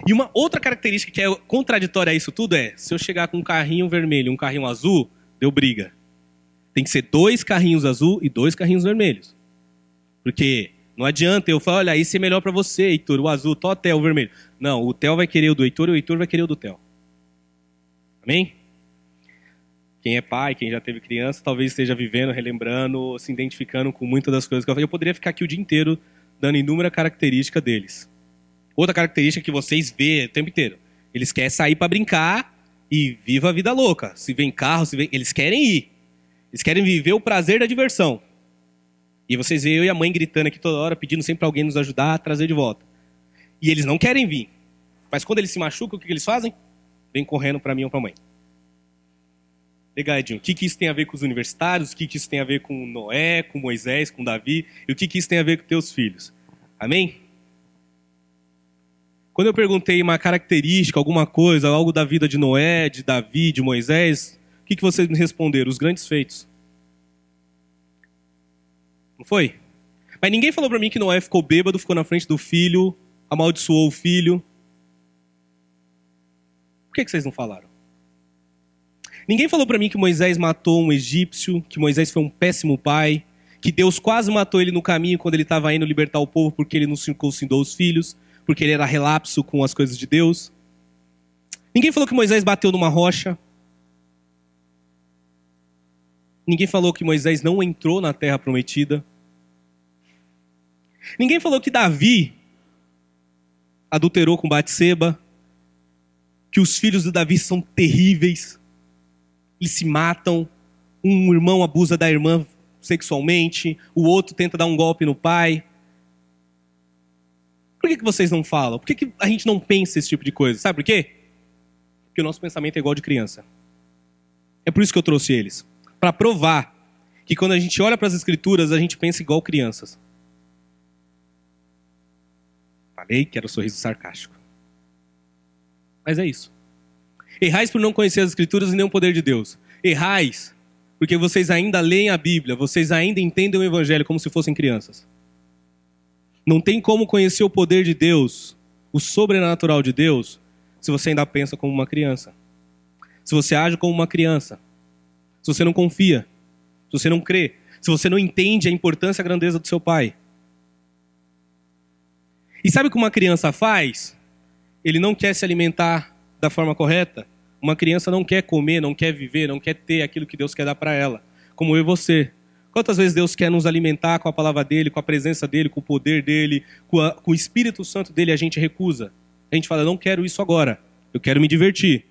E uma outra característica que é contraditória a isso tudo é, se eu chegar com um carrinho vermelho e um carrinho azul, deu briga. Tem que ser 2 carrinhos azul e 2 carrinhos vermelhos. Porque não adianta eu falar, olha, esse é melhor pra você, Heitor, o azul, tó, Theo, o vermelho. Não, o Theo vai querer o do Heitor e o Heitor vai querer o do Theo. Amém? Quem é pai, quem já teve criança, talvez esteja vivendo, relembrando, se identificando com muitas das coisas que eu falei. Eu poderia ficar aqui o dia inteiro dando inúmera característica deles. Outra característica que vocês vê o tempo inteiro. Eles querem sair pra brincar e viva a vida louca. Se vem carro, eles querem ir. Eles querem viver o prazer da diversão. E vocês veem eu e a mãe gritando aqui toda hora, pedindo sempre pra alguém nos ajudar a trazer de volta. E eles não querem vir. Mas quando eles se machucam, o que eles fazem? Vem correndo pra mim ou pra mãe. Legal, Edinho. O que isso tem a ver com os universitários? O que isso tem a ver com Noé, com Moisés, com Davi? E o que isso tem a ver com teus filhos? Amém? Quando eu perguntei uma característica, alguma coisa, algo da vida de Noé, de Davi, de Moisés, o que vocês me responderam? Os grandes feitos. Não foi? Mas ninguém falou pra mim que Noé ficou bêbado, ficou na frente do filho, amaldiçoou o filho. Por que vocês não falaram? Ninguém falou pra mim que Moisés matou um egípcio, que Moisés foi um péssimo pai, que Deus quase matou ele no caminho quando ele estava indo libertar o povo porque ele não circuncidou os filhos, porque ele era relapso com as coisas de Deus. Ninguém falou que Moisés bateu numa rocha. Ninguém falou que Moisés não entrou na terra prometida. Ninguém falou que Davi adulterou com Batseba, que os filhos de Davi são terríveis, eles se matam, um irmão abusa da irmã sexualmente, o outro tenta dar um golpe no pai. Por que vocês não falam? Por que a gente não pensa esse tipo de coisa? Sabe por quê? Porque o nosso pensamento é igual de criança. É por isso que eu trouxe eles. Para provar que quando a gente olha para as escrituras, a gente pensa igual crianças. Falei que era o sorriso sarcástico. Mas é isso. Errais por não conhecer as escrituras e nem o poder de Deus. Errais porque vocês ainda leem a Bíblia, vocês ainda entendem o Evangelho como se fossem crianças. Não tem como conhecer o poder de Deus, o sobrenatural de Deus, se você ainda pensa como uma criança. Se você age como uma criança. Se você não confia. Se você não crê. Se você não entende a importância e a grandeza do seu pai. E sabe o que uma criança faz? Ele não quer se alimentar da forma correta. Uma criança não quer comer, não quer viver, não quer ter aquilo que Deus quer dar para ela. Como eu e você. Quantas vezes Deus quer nos alimentar com a palavra dele, com a presença dele, com o poder dele, com o Espírito Santo dele, a gente recusa. A gente fala, não quero isso agora. Eu quero me divertir.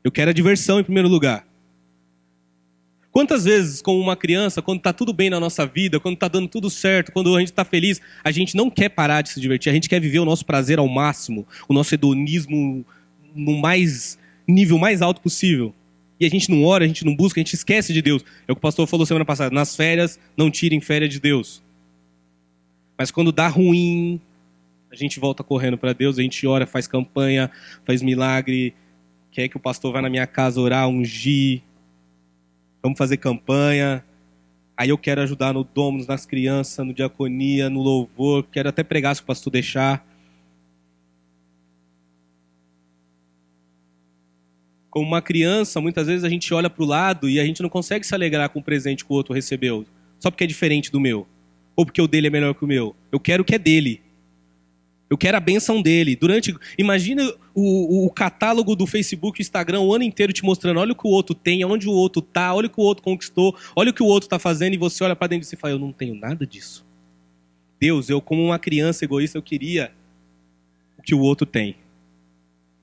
Eu quero a diversão em primeiro lugar. Quantas vezes, como uma criança, quando está tudo bem na nossa vida, quando está dando tudo certo, quando a gente está feliz, a gente não quer parar de se divertir, a gente quer viver o nosso prazer ao máximo, o nosso hedonismo no nível mais alto possível. E a gente não ora, a gente não busca, a gente esquece de Deus. É o que o pastor falou semana passada, nas férias, não tirem férias de Deus. Mas quando dá ruim, a gente volta correndo para Deus, a gente ora, faz campanha, faz milagre, quer que o pastor vá na minha casa orar, ungir. Vamos fazer campanha. Aí eu quero ajudar no Domus, nas crianças, no diaconia, no louvor, quero até pregar se o pastor deixar. Como uma criança, muitas vezes a gente olha para o lado e a gente não consegue se alegrar com o presente que o outro recebeu, só porque é diferente do meu, ou porque o dele é melhor que o meu. Eu quero o que é dele. Eu quero a bênção dele. Imagina o catálogo do Facebook e Instagram o ano inteiro te mostrando, olha o que o outro tem, onde o outro tá, olha o que o outro conquistou, olha o que o outro tá fazendo, e você olha para dentro de si e fala, eu não tenho nada disso. Deus, eu como uma criança egoísta, eu queria o que o outro tem.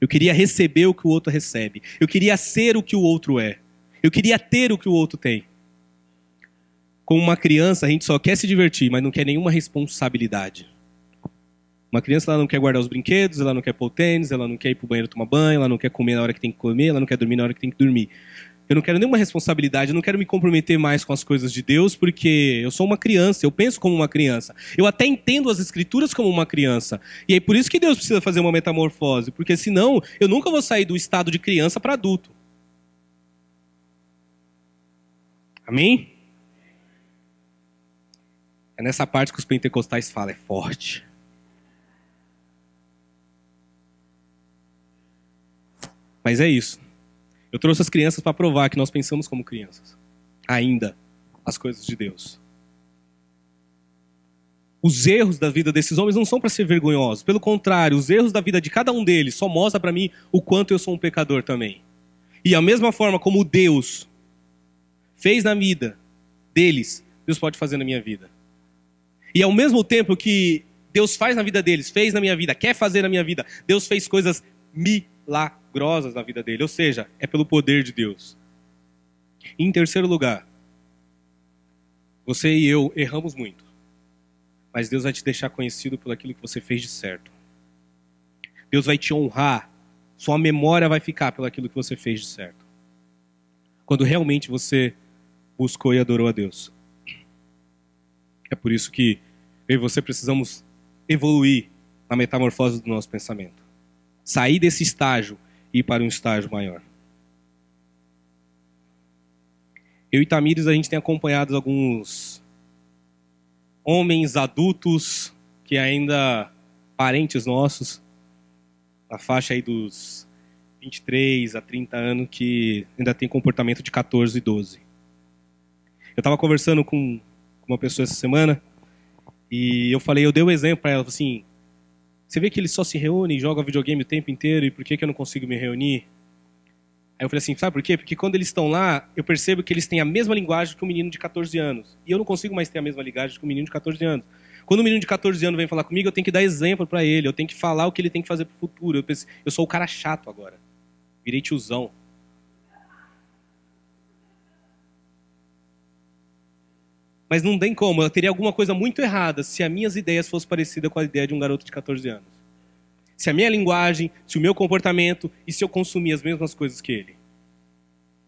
Eu queria receber o que o outro recebe. Eu queria ser o que o outro é. Eu queria ter o que o outro tem. Como uma criança, a gente só quer se divertir, mas não quer nenhuma responsabilidade. Uma criança, ela não quer guardar os brinquedos, ela não quer pôr o tênis, ela não quer ir pro banheiro tomar banho, ela não quer comer na hora que tem que comer, ela não quer dormir na hora que tem que dormir. Eu não quero nenhuma responsabilidade, eu não quero me comprometer mais com as coisas de Deus, porque eu sou uma criança, eu penso como uma criança. Eu até entendo as escrituras como uma criança. E é por isso que Deus precisa fazer uma metamorfose, porque senão eu nunca vou sair do estado de criança para adulto. Amém? É nessa parte que os pentecostais falam, é forte. Mas é isso. Eu trouxe as crianças para provar que nós pensamos como crianças. Ainda as coisas de Deus. Os erros da vida desses homens não são para ser vergonhosos. Pelo contrário, os erros da vida de cada um deles só mostram para mim o quanto eu sou um pecador também. E a mesma forma como Deus fez na vida deles, Deus pode fazer na minha vida. E ao mesmo tempo que Deus faz na vida deles, fez na minha vida, quer fazer na minha vida, Deus fez coisas milagrosas na vida dele. Ou seja, é pelo poder de Deus. E em terceiro lugar, você e eu erramos muito. Mas Deus vai te deixar conhecido por aquilo que você fez de certo. Deus vai te honrar. Sua memória vai ficar pelo aquilo que você fez de certo. Quando realmente você buscou e adorou a Deus. É por isso que eu e você precisamos evoluir na metamorfose do nosso pensamento. Sair desse estágio e ir para um estágio maior. Eu e Tamires, a gente tem acompanhado alguns homens adultos que ainda, parentes nossos, na faixa aí dos 23 a 30 anos, que ainda tem comportamento de 14 e 12. Eu estava conversando com uma pessoa essa semana e eu dei um exemplo para ela, assim, você vê que eles só se reúnem e jogam videogame o tempo inteiro, e por que eu não consigo me reunir? Aí eu falei assim, sabe por quê? Porque quando eles estão lá, eu percebo que eles têm a mesma linguagem que um menino de 14 anos. E eu não consigo mais ter a mesma linguagem que um menino de 14 anos. Quando um menino de 14 anos vem falar comigo, eu tenho que dar exemplo para ele, eu tenho que falar o que ele tem que fazer pro futuro. Eu sou o cara chato agora. Virei tiozão. Mas não tem como, eu teria alguma coisa muito errada se as minhas ideias fossem parecidas com a ideia de um garoto de 14 anos. Se a minha linguagem, se o meu comportamento e se eu consumir as mesmas coisas que ele.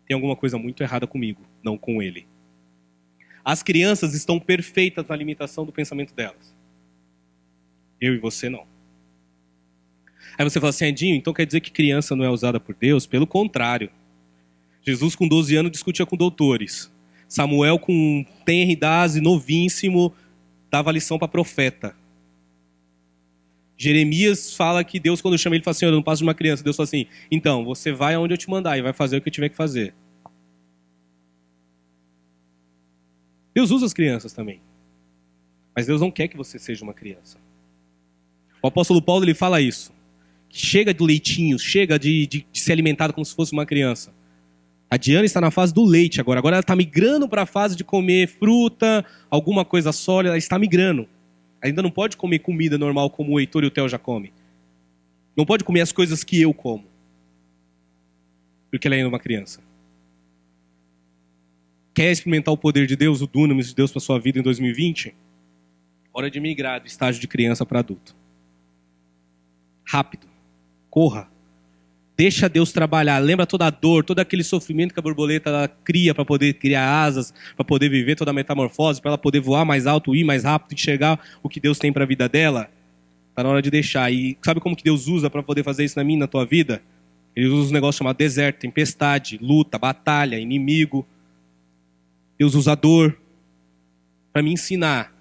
Tem alguma coisa muito errada comigo, não com ele. As crianças estão perfeitas na limitação do pensamento delas. Eu e você não. Aí você fala assim, Edinho, então quer dizer que criança não é usada por Deus? Pelo contrário. Jesus com 12 anos discutia com doutores. Samuel com tenra idade, novíssimo, dava lição para profeta. Jeremias fala que Deus, quando chama ele, fala assim, eu não passo de uma criança. Deus fala assim, então, você vai aonde eu te mandar e vai fazer o que eu tiver que fazer. Deus usa as crianças também. Mas Deus não quer que você seja uma criança. O apóstolo Paulo, ele fala isso. Chega do leitinho, chega de ser alimentado como se fosse uma criança. A Diana está na fase do leite agora. Agora ela está migrando para a fase de comer fruta, alguma coisa sólida. Ela está migrando. Ainda não pode comer comida normal como o Heitor e o Theo já comem. Não pode comer as coisas que eu como. Porque ela ainda é uma criança. Quer experimentar o poder de Deus, o dunamis de Deus para sua vida em 2020? Hora de migrar do estágio de criança para adulto. Rápido. Corra. Deixa Deus trabalhar. Lembra toda a dor, todo aquele sofrimento que a borboleta ela cria para poder criar asas, para poder viver toda a metamorfose, para ela poder voar mais alto, ir mais rápido, enxergar o que Deus tem para a vida dela. Está na hora de deixar. E sabe como que Deus usa para poder fazer isso na minha, na tua vida? Ele usa um negócio chamado deserto, tempestade, luta, batalha, inimigo. Deus usa dor. para me ensinar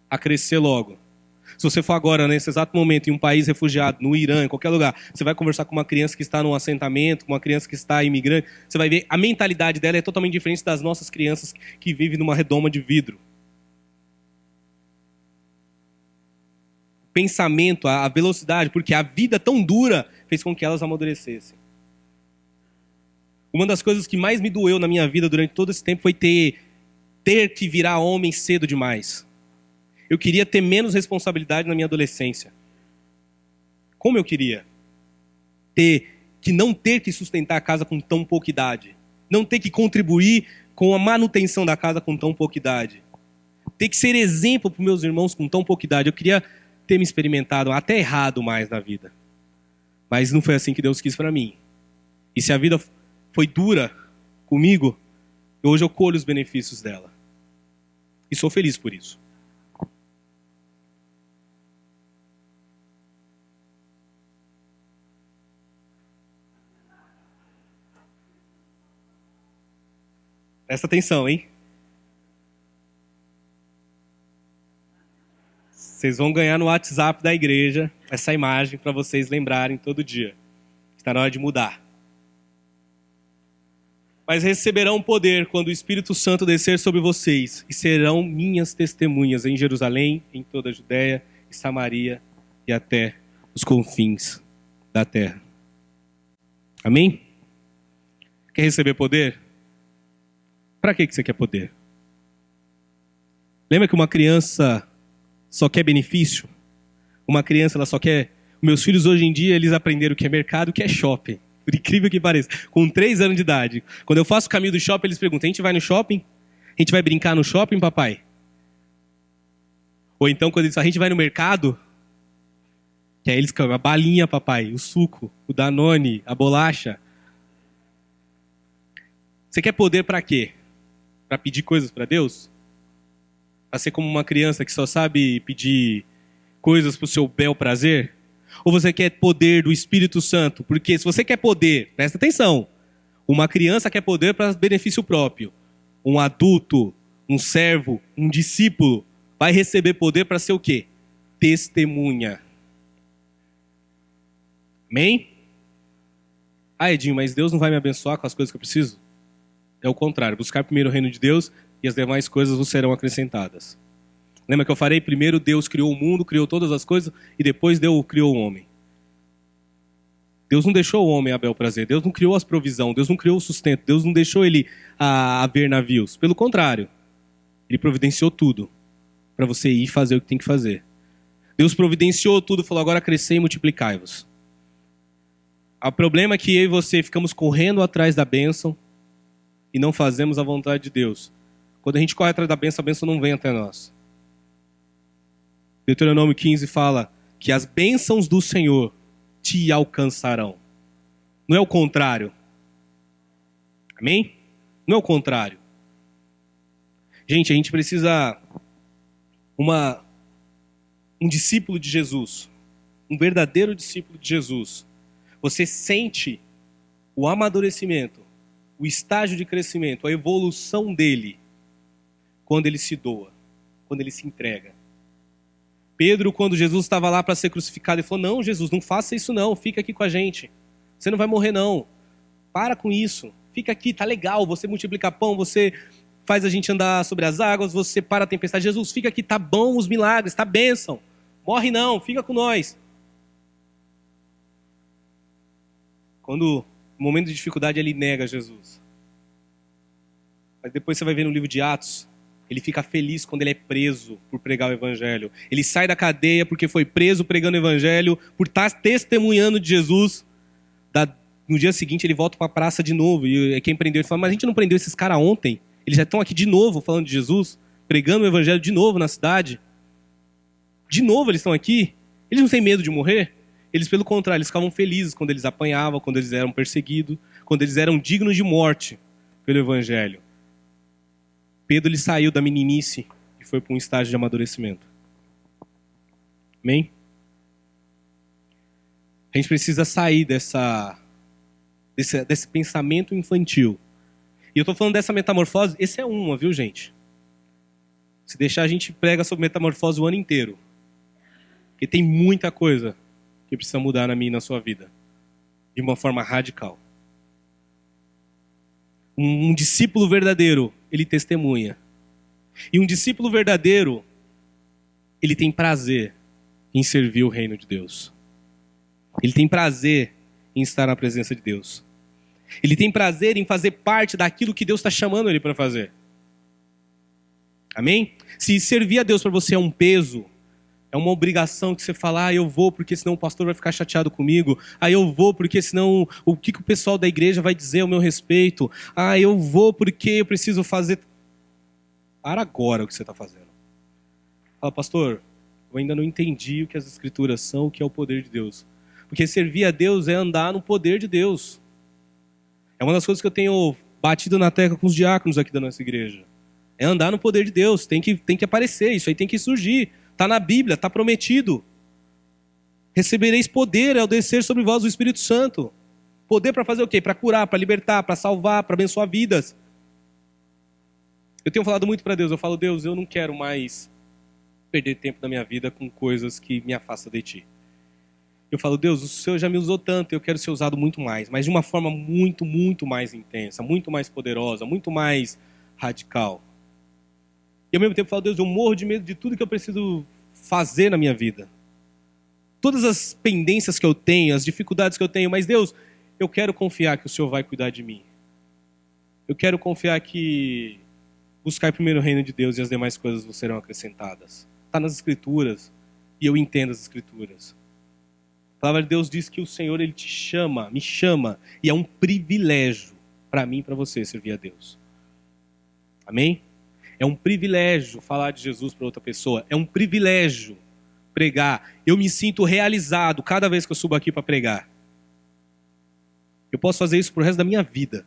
a crescer logo. Se você for agora, nesse exato momento, em um país refugiado, no Irã, em qualquer lugar, você vai conversar com uma criança que está num assentamento, com uma criança que está imigrante, você vai ver a mentalidade dela é totalmente diferente das nossas crianças que vivem numa redoma de vidro. O pensamento, a velocidade, porque a vida tão dura fez com que elas amadurecessem. Uma das coisas que mais me doeu na minha vida durante todo esse tempo foi ter que virar homem cedo demais. Eu queria ter menos responsabilidade na minha adolescência. Como eu queria? Não ter que sustentar a casa com tão pouca idade. Não ter que contribuir com a manutenção da casa com tão pouca idade. Ter que ser exemplo para os meus irmãos com tão pouca idade. Eu queria ter me experimentado até errado mais na vida. Mas não foi assim que Deus quis para mim. E se a vida foi dura comigo, hoje eu colho os benefícios dela. E sou feliz por isso. Presta atenção, hein? Vocês vão ganhar no WhatsApp da igreja essa imagem para vocês lembrarem todo dia. Está na hora de mudar. Mas receberão poder quando o Espírito Santo descer sobre vocês e serão minhas testemunhas em Jerusalém, em toda a Judéia e Samaria e até os confins da terra. Amém? Quer receber poder? Para que você quer poder? Lembra que uma criança só quer benefício? Uma criança ela só quer... Meus filhos hoje em dia eles aprenderam o que é mercado, o que é shopping. Por incrível que pareça. Com 3 anos de idade. Quando eu faço o caminho do shopping, eles perguntam: a gente vai no shopping? A gente vai brincar no shopping, papai? Ou então quando eles falam: a gente vai no mercado? Que aí eles comem a balinha, papai, o suco, o Danone, a bolacha. Você quer poder para quê? Para pedir coisas para Deus? Para ser como uma criança que só sabe pedir coisas para o seu bel prazer? Ou você quer poder do Espírito Santo? Porque se você quer poder, presta atenção, uma criança quer poder para benefício próprio. Um adulto, um servo, um discípulo vai receber poder para ser o quê? Testemunha. Amém? Ah, Edinho, mas Deus não vai me abençoar com as coisas que eu preciso? É o contrário, buscar primeiro o reino de Deus e as demais coisas vos serão acrescentadas. Lembra que eu falei? Primeiro Deus criou o mundo, criou todas as coisas, e depois Deus criou o homem. Deus não deixou o homem a bel prazer, Deus não criou as provisões, Deus não criou o sustento, Deus não deixou ele a ver navios. Pelo contrário, ele providenciou tudo para você ir fazer o que tem que fazer. Deus providenciou tudo, falou: agora crescei e multiplicai-vos. O problema é que eu e você ficamos correndo atrás da bênção e não fazemos a vontade de Deus. Quando a gente corre atrás da bênção, a bênção não vem até nós. Deuteronômio 15 fala que as bênçãos do Senhor te alcançarão. Não é o contrário. Amém? Não é o contrário. Gente, a gente precisa um discípulo de Jesus, um verdadeiro discípulo de Jesus. Você sente o amadurecimento, o estágio de crescimento, a evolução dele quando ele se doa, quando ele se entrega. Pedro, quando Jesus estava lá para ser crucificado, ele falou: não, Jesus, não faça isso não, fica aqui com a gente. Você não vai morrer não. Para com isso. Fica aqui, tá legal, você multiplica pão, você faz a gente andar sobre as águas, você para a tempestade. Jesus, fica aqui, tá bom os milagres, tá bênção. Morre não, fica com nós. Quando no momento de dificuldade ele nega Jesus. Mas depois você vai ver no livro de Atos, ele fica feliz quando ele é preso por pregar o evangelho. Ele sai da cadeia porque foi preso pregando o evangelho, por estar testemunhando de Jesus. No dia seguinte ele volta para a praça de novo. E quem prendeu ele fala: mas a gente não prendeu esses caras ontem? Eles já estão aqui de novo falando de Jesus, pregando o evangelho de novo na cidade. De novo eles estão aqui. Eles não têm medo de morrer? Eles, pelo contrário, eles ficavam felizes quando eles apanhavam, quando eles eram perseguidos, quando eles eram dignos de morte pelo evangelho. Pedro ele saiu da meninice e foi para um estágio de amadurecimento. Amém? A gente precisa sair desse pensamento infantil. E eu estou falando dessa metamorfose, esse é uma, viu, gente? Se deixar, a gente prega sobre metamorfose o ano inteiro. Porque tem muita coisa que precisa mudar na minha e na sua vida. De uma forma radical. Um discípulo verdadeiro, ele testemunha. E um discípulo verdadeiro, ele tem prazer em servir o reino de Deus. Ele tem prazer em estar na presença de Deus. Ele tem prazer em fazer parte daquilo que Deus está chamando ele para fazer. Amém? Se servir a Deus para você é um peso, é uma obrigação que você fala, eu vou porque senão o pastor vai ficar chateado comigo. Eu vou porque senão o que o pessoal da igreja vai dizer ao meu respeito. Eu vou porque eu preciso fazer. Para agora o que você está fazendo. Fala, pastor, eu ainda não entendi o que as escrituras são, o que é o poder de Deus. Porque servir a Deus é andar no poder de Deus. É uma das coisas que eu tenho batido na tecla com os diáconos aqui da nossa igreja. É andar no poder de Deus, tem que aparecer, isso aí tem que surgir. Está na Bíblia, está prometido. Recebereis poder ao descer sobre vós o Espírito Santo. Poder para fazer o quê? Para curar, para libertar, para salvar, para abençoar vidas. Eu tenho falado muito para Deus, eu falo, Deus, eu não quero mais perder tempo da minha vida com coisas que me afastam de Ti. Eu falo, Deus, o Senhor já me usou tanto, eu quero ser usado muito mais, mas de uma forma muito, muito mais intensa, muito mais poderosa, muito mais radical. E ao mesmo tempo eu falo, Deus, eu morro de medo de tudo que eu preciso fazer na minha vida. Todas as pendências que eu tenho, as dificuldades que eu tenho, mas Deus, eu quero confiar que o Senhor vai cuidar de mim. Eu quero confiar que buscar primeiro o reino de Deus e as demais coisas serão acrescentadas. Está nas Escrituras e eu entendo as Escrituras. A palavra de Deus diz que o Senhor, Ele te chama, me chama, e é um privilégio para mim e para você servir a Deus. Amém? É um privilégio falar de Jesus para outra pessoa. É um privilégio pregar. Eu me sinto realizado cada vez que eu subo aqui para pregar. Eu posso fazer isso pro resto da minha vida.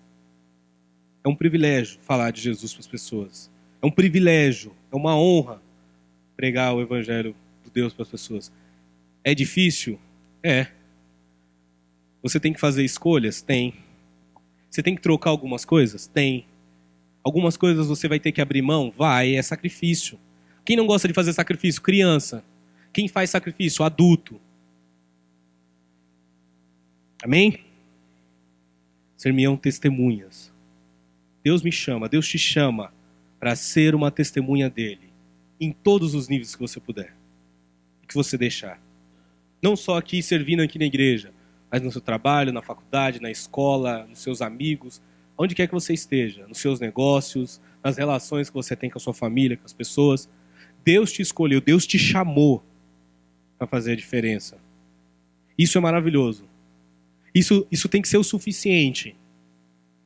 É um privilégio falar de Jesus para as pessoas. É um privilégio, é uma honra pregar o Evangelho de Deus para as pessoas. É difícil? É. Você tem que fazer escolhas? Tem. Você tem que trocar algumas coisas? Tem. Algumas coisas você vai ter que abrir mão? Vai, é sacrifício. Quem não gosta de fazer sacrifício? Criança. Quem faz sacrifício? Adulto. Amém? Sermão testemunhas. Deus me chama, Deus te chama para ser uma testemunha dele. Em todos os níveis que você puder. E que você deixar. Não só aqui servindo aqui na igreja, mas no seu trabalho, na faculdade, na escola, nos seus amigos, onde quer que você esteja, nos seus negócios, nas relações que você tem com a sua família, com as pessoas. Deus te escolheu, Deus te chamou para fazer a diferença. Isso é maravilhoso. Isso tem que ser o suficiente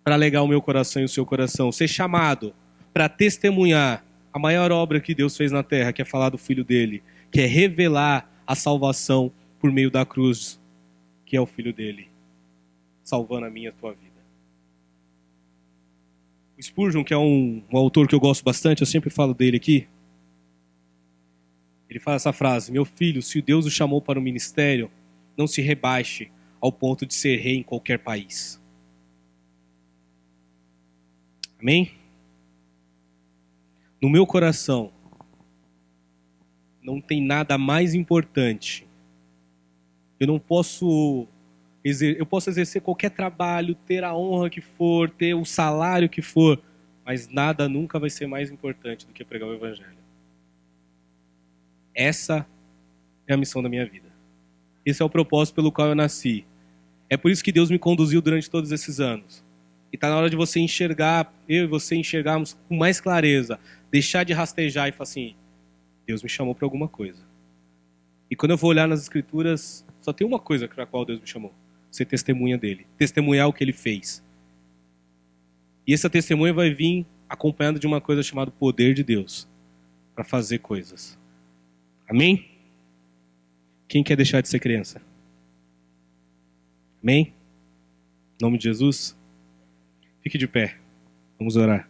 para alegar o meu coração e o seu coração. Ser chamado para testemunhar a maior obra que Deus fez na terra, que é falar do Filho dele, que é revelar a salvação por meio da cruz, que é o Filho dele, salvando a minha e a tua vida. O Spurgeon, que é um autor que eu gosto bastante, eu sempre falo dele aqui, ele fala essa frase: meu filho, se Deus o chamou para o ministério, não se rebaixe ao ponto de ser rei em qualquer país. Amém? No meu coração, não tem nada mais importante. Eu posso exercer qualquer trabalho, ter a honra que for, ter o salário que for, mas nada nunca vai ser mais importante do que pregar o Evangelho. Essa é a missão da minha vida. Esse é o propósito pelo qual eu nasci. É por isso que Deus me conduziu durante todos esses anos. E está na hora de você enxergar, eu e você enxergarmos com mais clareza, deixar de rastejar e falar assim, Deus me chamou para alguma coisa. E quando eu vou olhar nas Escrituras, só tem uma coisa para a qual Deus me chamou: ser testemunha dele, testemunhar o que ele fez. E essa testemunha vai vir acompanhada de uma coisa chamada poder de Deus para fazer coisas. Amém? Quem quer deixar de ser criança? Amém? Em nome de Jesus? Fique de pé. Vamos orar.